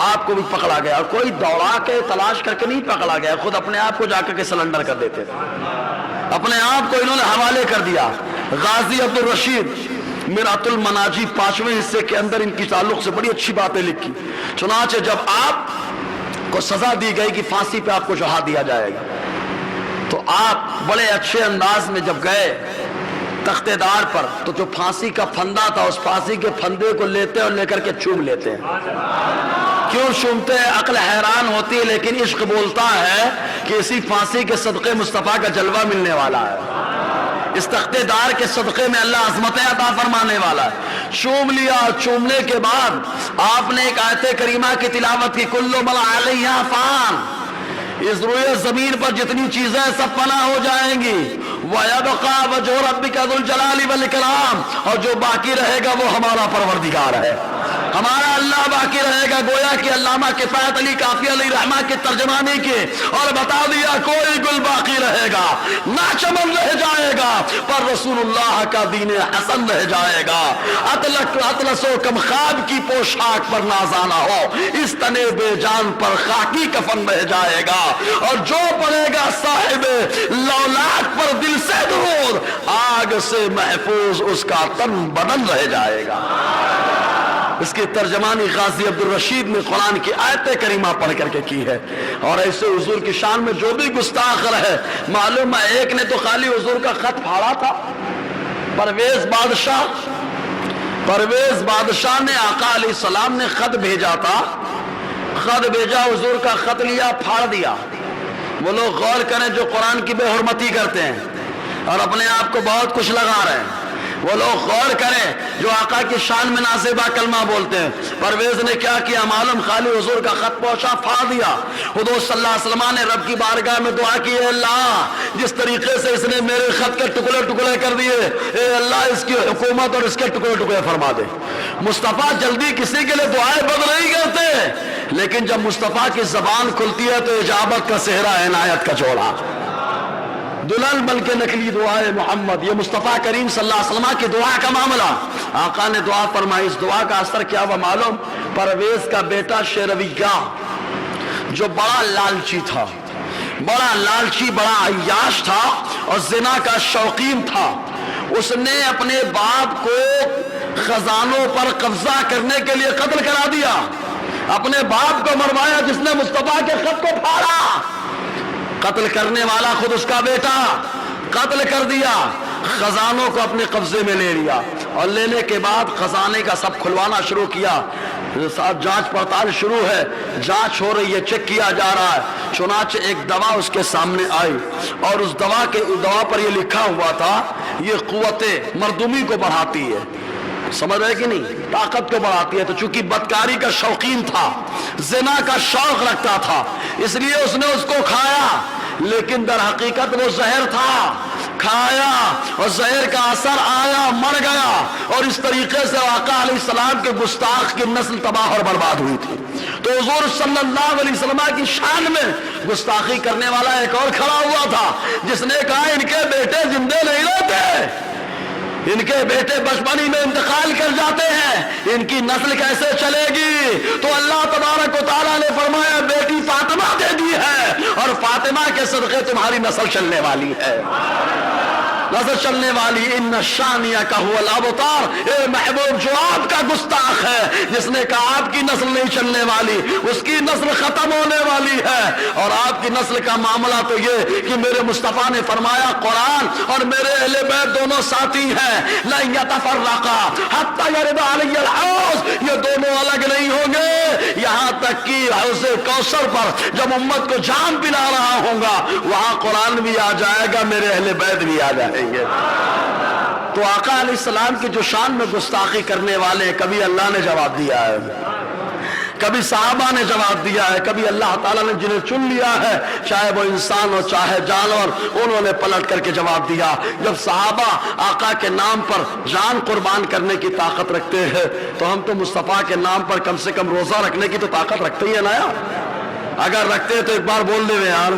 آپ کو بھی پکڑا گیا، اور کوئی دوڑا کے تلاش کر کے نہیں پکڑا گیا، خود اپنے آپ کو جا کر کے سلنڈر کر دیتے تھے. اپنے آپ کو انہوں نے حوالے کر دیا. غازی عبد الرشید میرات المناجی 5ویں حصے کے اندر ان کی تعلق سے بڑی اچھی باتیں لکھی. چنانچہ جب آپ کو سزا دی گئی کہ پھانسی پہ آپ کو چڑھا دیا جائے گا، تو آپ بڑے اچھے انداز میں جب گئے تختے دار پر، تو جو پھانسی کا پھندا تھا اس پھانسی کے پھندے کو لیتے اور لے کر کے چوم لیتے ہیں. کیوں چومتے ہیں؟ عقل حیران ہوتی ہے، لیکن عشق بولتا ہے کہ اسی پھانسی کے صدقے مصطفیٰ کا جلوہ ملنے والا ہے. اس تختے دار کے صدقے میں اللہ عظمتیں عطا فرمانے والا ہے. چوم لیا. چومنے کے بعد آپ نے ایک آیت کریمہ کی تلاوت کی، کل من علیہا فان، اس روئے زمین پر جتنی چیزیں سب فنا ہو جائیں گی. وَيَبْقَى وَجْهُ رَبِّكَ ذُو الْجَلَالِ وَالْإِكْرَامِ، اور جو باقی رہے گا وہ ہمارا پروردگار ہے، ہمارا اللہ باقی رہے گا. گویا کہ علامہ کفایت علی کافی علی رحمہ کے ترجمانی کے اور بتا دیا کوئی گل باقی رہے گا نہ چمن رہ جائے گا، پر رسول اللہ کا دین حسن رہ جائے گا. اطلس و کم خواب کی پوشاک پر نازانا ہو، اس تنے بے جان پر خاکی کفن رہ جائے گا. اور جو پڑے گا صاحب لولاک پر دل سے دور، آگ سے محفوظ اس کا تن بدن رہ جائے گا. اس کی ترجمانی غازی عبد الرشید نے قرآن کی آیت کریمہ پڑھ کر کے کی ہے. اور ایسے حضور کی شان میں جو بھی گستاخ رہے، معلوم ہے ایک نے تو خالی حضور کا خط پھاڑا تھا. پرویز بادشاہ نے، آقا علیہ السلام نے خط بھیجا تھا. خط بھیجا، حضور کا خط لیا، پھاڑ دیا. وہ لوگ غور کریں جو قرآن کی بے حرمتی کرتے ہیں اور اپنے آپ کو بہت کچھ لگا رہے ہیں. وہ لوگ غور کریں جو آقا کی شان میں نازیبہ کلمہ بولتے ہیں. پرویز نے کیا کیا معلوم؟ خالی حضور کا خط پہنچا، پھاڑ دیا. حضور صلی اللہ علیہ وسلم نے رب کی بارگاہ میں دعا کی، اے اللہ جس طریقے سے اس نے میرے خط کے ٹکڑے ٹکڑے کر دیے، اے اللہ اس کی حکومت اور اس کے ٹکڑے ٹکڑے فرما دے. مصطفیٰ جلدی کسی کے لیے دعائیں بد نہیں کرتے، لیکن جب مصطفیٰ کی زبان کھلتی ہے تو اجابت کا صحرا، عنایت کا جوڑا. دلال بل کے نکلی دعائے محمد، یہ مصطفیٰ کریم صلی اللہ علیہ وسلم کی دعا کا معاملہ. آقا نے دعا فرمائی. اس دعا کا اثر کیا ہوا معلوم؟ پرویز کا بیٹا شیرویہ جو بڑا لالچی تھا، بڑا عیاش تھا اور زنا کا شوقین تھا، اس نے اپنے باپ کو خزانوں پر قبضہ کرنے کے لیے قتل کرا دیا. اپنے باپ کو مروایا جس نے مصطفیٰ کے خط کو پھاڑا. قتل کرنے والا خود اس کا بیٹا، قتل کر دیا. خزانوں کو اپنے قبضے میں لے لیا اور لینے کے بعد خزانے کا سب کھلوانا شروع کیا. ساتھ جانچ پڑتال شروع ہے، جانچ ہو رہی ہے، چیک کیا جا رہا ہے۔ چنانچہ ایک دوا اس کے سامنے آئی اور اس دوا پر یہ لکھا ہوا تھا یہ قوت مردمی کو بڑھاتی ہے، سمجھ رہے کہ نہیں، طاقت کو بڑھاتی ہے۔ تو چونکہ بدکاری کا شوقین تھا، زنا کا شوق رکھتا تھا، اس لیے اس نے اس کو کھایا، لیکن در حقیقت وہ زہر تھا۔ کھایا اور زہر کا اثر آیا، مر گیا، اور اس طریقے سے آقا علیہ السلام کے گستاخ کی نسل تباہ اور برباد ہوئی تھی۔ تو حضور صلی اللہ علیہ وسلم کی شان میں گستاخی کرنے والا ایک اور کھڑا ہوا تھا، جس نے کہا ان کے بیٹے زندے نہیں رہتے، ان کے بیٹے بچپنی میں انتقال کر جاتے ہیں، ان کی نسل کیسے چلے گی؟ تو اللہ تبارک و تعالیٰ نے فرمایا بیٹی فاطمہ دے دی ہے، اور فاطمہ کے صدقے تمہاری نسل چلنے والی ہے، نسل چلنے والی۔ ان شانیک هو الابتر، اے محبوب جو آپ کا گستاخ ہے، جس نے کہا آپ کی نسل نہیں چلنے والی، اس کی نسل ختم ہونے والی ہے۔ اور آپ کی نسل کا معاملہ تو یہ کہ میرے مصطفیٰ نے فرمایا قرآن اور میرے اہل بیت دونوں ساتھی ہیں، لن یتفرقا حتی یرد علی الحوض، یہ دونوں الگ نہیں ہوں گے یہاں تک کہ حوض کوثر پر جب امت کو جام پلا رہا ہوں گا وہاں قرآن بھی آ جائے گا، میرے اہل بیت بھی آ جائیں گے۔ تو آقا علیہ السلام کی جو شان میں گستاخی کرنے والے، کبھی اللہ نے جواب دیا ہے، کبھی صحابہ نے جواب دیا ہے، کبھی اللہ تعالیٰ نے جنہیں چن لیا ہے، چاہے وہ انسان ہو چاہے جانور، انہوں نے پلٹ کر کے جواب دیا۔ جب صحابہ آقا کے نام پر جان قربان کرنے کی طاقت رکھتے ہیں تو ہم تو مصطفیٰ کے نام پر کم سے کم روزہ رکھنے کی تو طاقت رکھتے ہی ہیں نا یار۔ اگر رکھتے ہیں تو ایک بار بول دے یار،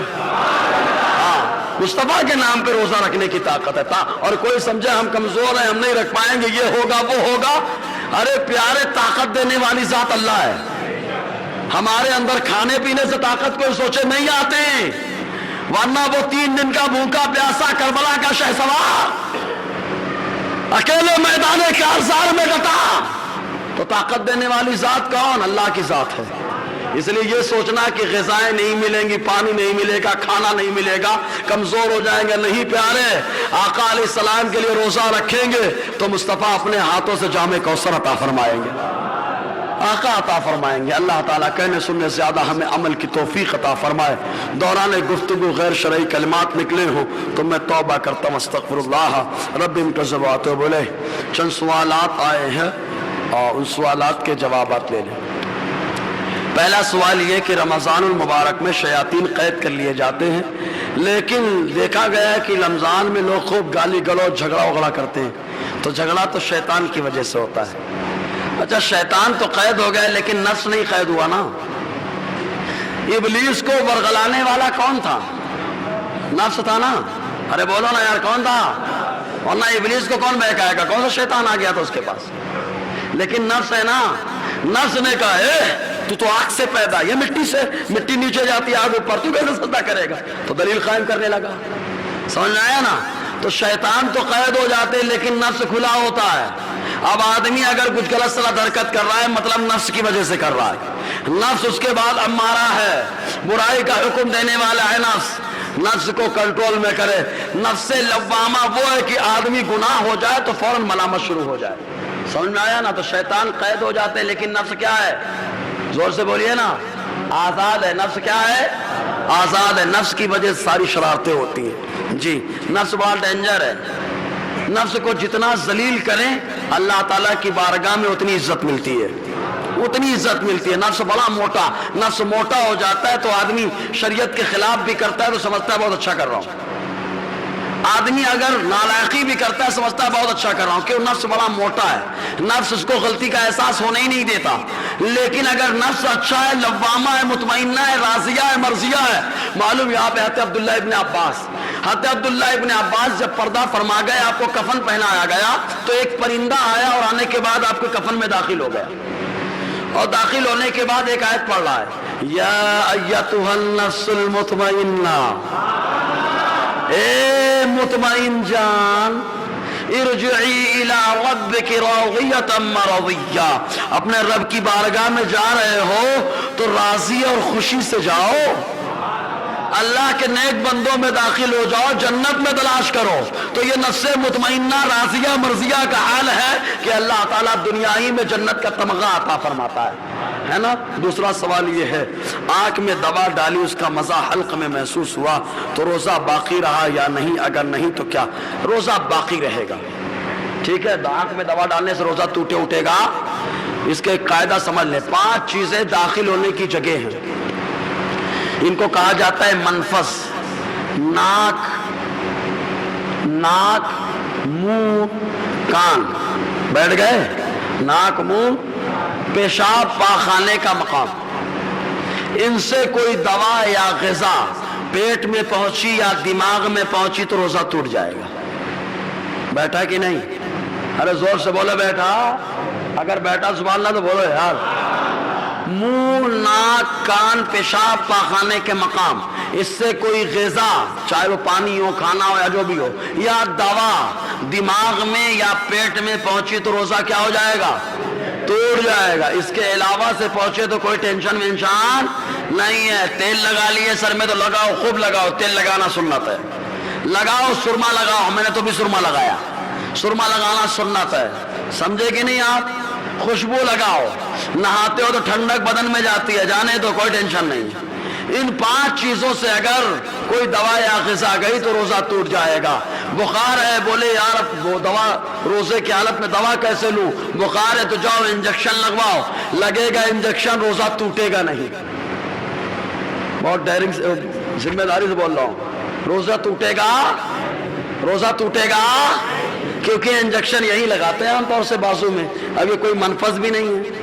مصطفیٰ کے نام پہ روزہ رکھنے کی طاقت ہے۔ اور کوئی سمجھے ہم کمزور ہیں، ہم نہیں رکھ پائیں گے، یہ ہوگا وہ ہوگا، ارے پیارے طاقت دینے والی ذات اللہ ہے۔ ہمارے اندر کھانے پینے سے طاقت کوئی سوچے نہیں آتے، ورنہ وہ 3 دن کا بھوکا پیاسا کربلا کا شہسوار اکیلے میدان کارزار میں ڈٹا، تو طاقت دینے والی ذات کون؟ اللہ کی ذات ہے۔ اس لیے یہ سوچنا کہ غذائیں نہیں ملیں گی، پانی نہیں ملے گا، کھانا نہیں ملے گا، کمزور ہو جائیں گے، نہیں پیارے، آقا علیہ السلام کے لیے روزہ رکھیں گے تو مصطفیٰ اپنے ہاتھوں سے جام کوثر عطا فرمائیں گے، آقا عطا فرمائیں گے۔ اللہ تعالیٰ کہنے سننے سے زیادہ ہمیں عمل کی توفیق عطا فرمائے۔ دوران گفتگو غیر شرعی کلمات نکلے ہوں تو میں توبہ کرتا ہوں، استغفر اللہ رب متعب واتوب الیہ۔ چند سوالات آئے ہیں اور ان سوالات کے جوابات لے لیں۔ پہلا سوال یہ کہ رمضان المبارک میں شیاطین قید کر لیے جاتے ہیں، لیکن دیکھا گیا ہے کہ رمضان میں لوگ خوب گالی گلوچ جھگڑا وگڑا کرتے ہیں، تو جھگڑا تو شیطان کی وجہ سے ہوتا ہے۔ اچھا شیطان تو قید ہو گیا لیکن نفس نہیں قید ہوا نا۔ ابلیس کو ورغلانے والا کون تھا؟ نفس تھا نا۔ ارے بولو نا یار، کون تھا؟ ورنہ ابلیس کو کون بہکائے گا؟ کون سا شیطان آ گیا تھا اس کے پاس؟ لیکن نفس ہے نا، نفس نے کہا تو آگ سے پیدا، یہ مٹی سے، مٹی نیچے جاتی ہے آگ اوپر، تو کیسے سجدہ کرے گا؟ تو دلیل قائم کرنے لگا، سمجھ آیا نا۔ تو شیطان تو قید ہو جاتے ہیں لیکن نفس کھلا ہوتا ہے۔ اب آدمی اگر کچھ غلط صلاح حرکت کر رہا ہے مطلب نفس کی وجہ سے کر رہا ہے، نفس اس کے بعد امارہ ہے، برائی کا حکم دینے والا ہے نفس، نفس کو کنٹرول میں کرے۔ نفس لوامہ وہ ہے کہ آدمی گناہ ہو جائے تو فوراً ملامت شروع ہو جائے، سمجھ میں آیا نا۔ تو شیطان قید ہو جاتے ہیں لیکن نفس کیا ہے؟ زور سے بولیے نا، آزاد ہے۔ نفس کیا ہے؟ آزاد ہے۔ نفس کی وجہ سے ساری شرارتیں ہوتی ہیں جی۔ نفس بہت ڈینجر ہے، نفس کو جتنا ذلیل کریں اللہ تعالیٰ کی بارگاہ میں اتنی عزت ملتی ہے، اتنی عزت ملتی ہے۔ نفس بڑا موٹا، نفس موٹا ہو جاتا ہے تو آدمی شریعت کے خلاف بھی کرتا ہے تو سمجھتا ہے بہت اچھا کر رہا ہوں، آدمی اگر نالائقی بھی کرتا ہے سمجھتا ہے بہت اچھا کر رہا ہوں، کیوں؟ نفس بڑا موٹا ہے، نفس اس کو غلطی کا احساس ہونے ہی نہیں دیتا۔ لیکن اگر نفس اچھا ہے، لوامہ ہے، مطمئنہ ہے، راضیہ ہے، مرضیہ ہے، معلوم یہاں پہ حضرت عبداللہ ابن عباس، حضرت عبداللہ ابن عباس جب پردہ فرما گئے، آپ کو کفن پہنایا گیا تو ایک پرندہ آیا اور آنے کے بعد آپ کے کفن میں داخل ہو گیا، اور داخل ہونے کے بعد ایک آیت پڑھ رہا ہے، یا ایتھا النفس المطمئنہ، اے مطمئن جان، ارجعی الی ربک راضیۃ مرضیہ، اپنے رب کی بارگاہ میں جا رہے ہو تو راضی اور خوشی سے جاؤ، اللہ کے نیک بندوں میں داخل ہو جاؤ، جنت میں تلاش کرو، تو یہ نفس مطمئنہ راضیہ مرضیہ کا حال ہے کہ اللہ تعالیٰ دنیا ہی میں جنت کا تمغہ عطا فرماتا ہے نا۔ دوسرا سوال یہ ہے، آنکھ میں دوا ڈالی، اس کا مزہ حلق میں محسوس ہوا تو روزہ باقی رہا یا نہیں؟ اگر نہیں تو کیا؟ روزہ باقی رہے گا، ٹھیک ہے۔ آنکھ میں دوا ڈالنے سے روزہ ٹوٹے اٹھے گا؟ اس کے قاعدہ سمجھ لیں، 5 چیزیں داخل ہونے کی جگہ ہیں، ان کو کہا جاتا ہے منفذ۔ ناک، منہ، کان، بیٹھ گئے؟ ناک، منہ، پیشاب پاخانے کا مقام، ان سے کوئی دوا یا غذا پیٹ میں پہنچی یا دماغ میں پہنچی تو روزہ ٹوٹ جائے گا۔ بیٹھا کہ نہیں؟ ارے زور سے بولو بیٹھا، اگر بیٹھا سبحان اللہ تو بولو یار۔ منہ، ناک، کان، پیشاب پاخانے کے مقام، اس سے کوئی غذا، چاہے وہ پانی ہو، کھانا ہو یا جو بھی ہو، یا دوا دماغ میں یا پیٹ میں پہنچی تو روزہ کیا ہو جائے گا؟ ٹوٹ جائے گا۔ اس کے علاوہ سے پہنچے تو کوئی ٹینشن وینشن نہیں ہے۔ تیل لگا لیے سر میں تو لگاؤ، خوب لگاؤ، تیل لگانا سنت ہے، لگاؤ۔ سرما لگاؤ، میں نے تو بھی سرما لگایا، سرما لگانا سنت ہے، سمجھے کہ نہیں آپ؟ خوشبو لگاؤ، نہاتے ہو تو ٹھنڈک بدن میں جاتی ہے، جانے تو کوئی ٹینشن نہیں۔ ان 5 چیزوں سے اگر کوئی دوا یا غذا گئی تو روزہ ٹوٹ جائے گا۔ بخار ہے، بولے یار وہ دوا روزے کی حالت میں دوا کیسے لوں؟ بخار ہے تو جاؤ انجیکشن لگواؤ، لگے گا انجیکشن، روزہ ٹوٹے گا نہیں۔ بہت ڈیرنگ ذمہ داری سے بول رہا ہوں، روزہ ٹوٹے گا، روزہ ٹوٹے گا، کیونکہ انجیکشن یہی لگاتے ہیں عام طور سے بازو میں۔ اب یہ کوئی منفذ بھی نہیں ہے،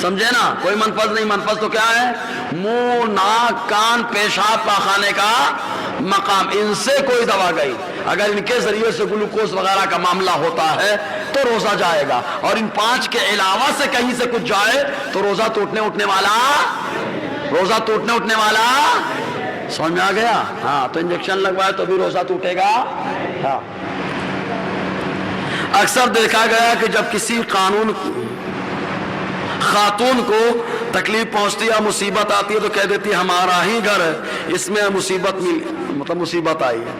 سمجھے نا؟ کوئی منفذ نہیں۔ منفذ تو کیا ہے؟ منہ، ناک، کان، پیشاب پاخانے کا مقام، ان سے کوئی دوا گئی، اگر ان کے ذریعے سے گلوکوز وغیرہ کا معاملہ ہوتا ہے تو روزہ جائے گا۔ اور ان 5 کے علاوہ سے کہیں سے کچھ جائے تو روزہ ٹوٹنے اٹھنے والا، روزہ ٹوٹنے اٹھنے والا، سمجھ میں آ گیا؟ ہاں، تو انجیکشن لگوائے تو بھی روزہ ٹوٹے گا۔ ہاں، اکثر دیکھا گیا کہ جب کسی خاتون کو تکلیف پہنچتی ہے، مصیبت آتی ہے تو کہہ دیتی ہے ہمارا ہی گھر ہے، اس میں مصیبت آئی ہے۔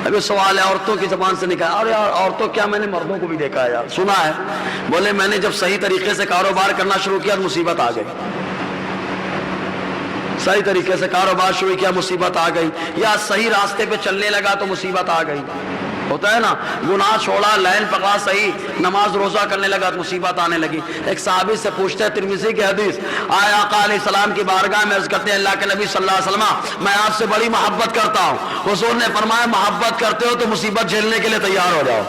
ابھی سوال ہے عورتوں کی زبان سے نکلا، اور یار عورتوں کیا، میں نے مردوں کو بھی دیکھا ہے یار، سنا ہے، بولے میں نے جب صحیح طریقے سے کاروبار کرنا شروع کیا تو مصیبت آ گئی، صحیح طریقے سے کاروبار شروع کیا مصیبت آ گئی، یا صحیح راستے پہ چلنے لگا تو مصیبت آ گئی، ہوتا ہے نا، گناہ چھوڑا، لائن پکڑا، صحیح نماز روزہ کرنے لگا تو مصیبت آنے لگی۔ ایک صحابی سے پوچھتے ہیں، ترمذی کی حدیث، آیا آقا علیہ السلام کی بارگاہ میں عرض کرتے ہیں اللہ کے نبی صلی اللہ علیہ وسلم میں آپ سے بڑی محبت کرتا ہوں۔ حضور نے فرمایا محبت کرتے ہو تو مصیبت جھیلنے کے لیے تیار ہو جاؤ۔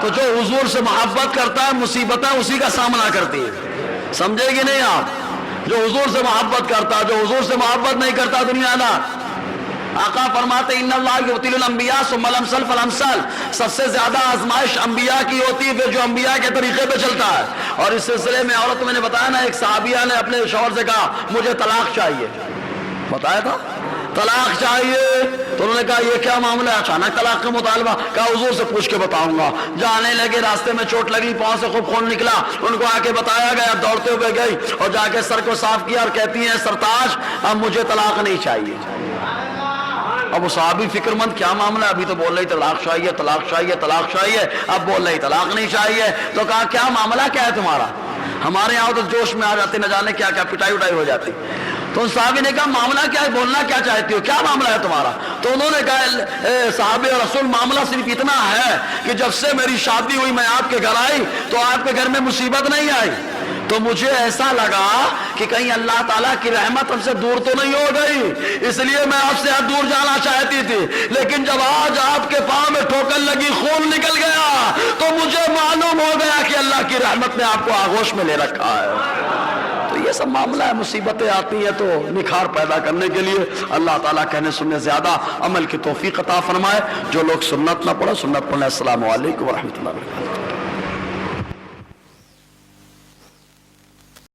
تو جو حضور سے محبت کرتا ہے مصیبتیں اسی کا سامنا کرتی ہیں، سمجھے گی نہیں آپ؟ جو حضور سے محبت کرتا، جو حضور سے محبت نہیں کرتا دنیا دار۔ آقا فرماتے ان اللہ یبتلی الانبیاء ثم الامثال فالامثال، سب سے زیادہ آزمائش انبیاء کی ہوتی ہے جو انبیاء کے طریقے پہ چلتا ہے۔ اور اس سلسلے میں عورت میں نے بتایا نا، ایک صحابیہ نے اپنے شوہر سے کہا مجھے طلاق چاہیے، بتایا تھا طلاق چاہیے، تو انہوں نے کہا یہ کیا معاملہ ہے، اچانک طلاق کا مطالبہ؟ کہا حضور سے پوچھ کے بتاؤں گا۔ جانے لگے، راستے میں چوٹ لگی، پاؤں سے خوب خون نکلا، ان کو آ کے بتایا گیا، دوڑتے ہوئے گئی اور جا کے سر کو صاف کیا اور کہتی ہیں سرتاج اب مجھے طلاق نہیں چاہیے۔ اب وہ صحابی فکر مند، کیا معاملہ ہے، ابھی تو بول رہی طلاق چاہیے، طلاق چاہیے، طلاق چاہیے، اب بول رہی طلاق نہیں چاہیے۔ تو کہا کیا معاملہ کیا ہے تمہارا؟ ہمارے یہاں تو جوش میں آ جاتے، نہ جانے کیا کیا پٹائی وٹائی ہو جاتی۔ تو صحابی نے کہا معاملہ کیا ہے، بولنا کیا چاہتی ہو، کیا معاملہ ہے تمہارا؟ تو انہوں نے کہا صحابہ رسول معاملہ صرف اتنا ہے کہ جب سے میری شادی ہوئی میں آپ کے گھر آئی تو آپ کے گھر میں مصیبت نہیں آئی، تو مجھے ایسا لگا کہ کہیں اللہ تعالیٰ کی رحمت ہم سے دور تو نہیں ہو گئی، اس لیے میں آپ سے دور جانا چاہتی تھی، لیکن جب آج آپ کے پاؤں میں ٹھوکر لگی، خون نکل گیا، تو مجھے معلوم ہو گیا کہ اللہ کی رحمت نے آپ کو آغوش میں لے رکھا ہے۔ تو یہ سب معاملہ ہے، مصیبتیں آتی ہیں تو نکھار پیدا کرنے کے لیے اللہ تعالیٰ کہنے سننے زیادہ عمل کی توفیق عطا فرمائے۔ جو لوگ سنت نہ پڑھا سنت پڑھیں۔ السلام علیکم ورحمۃ اللہ وبرکاتہ۔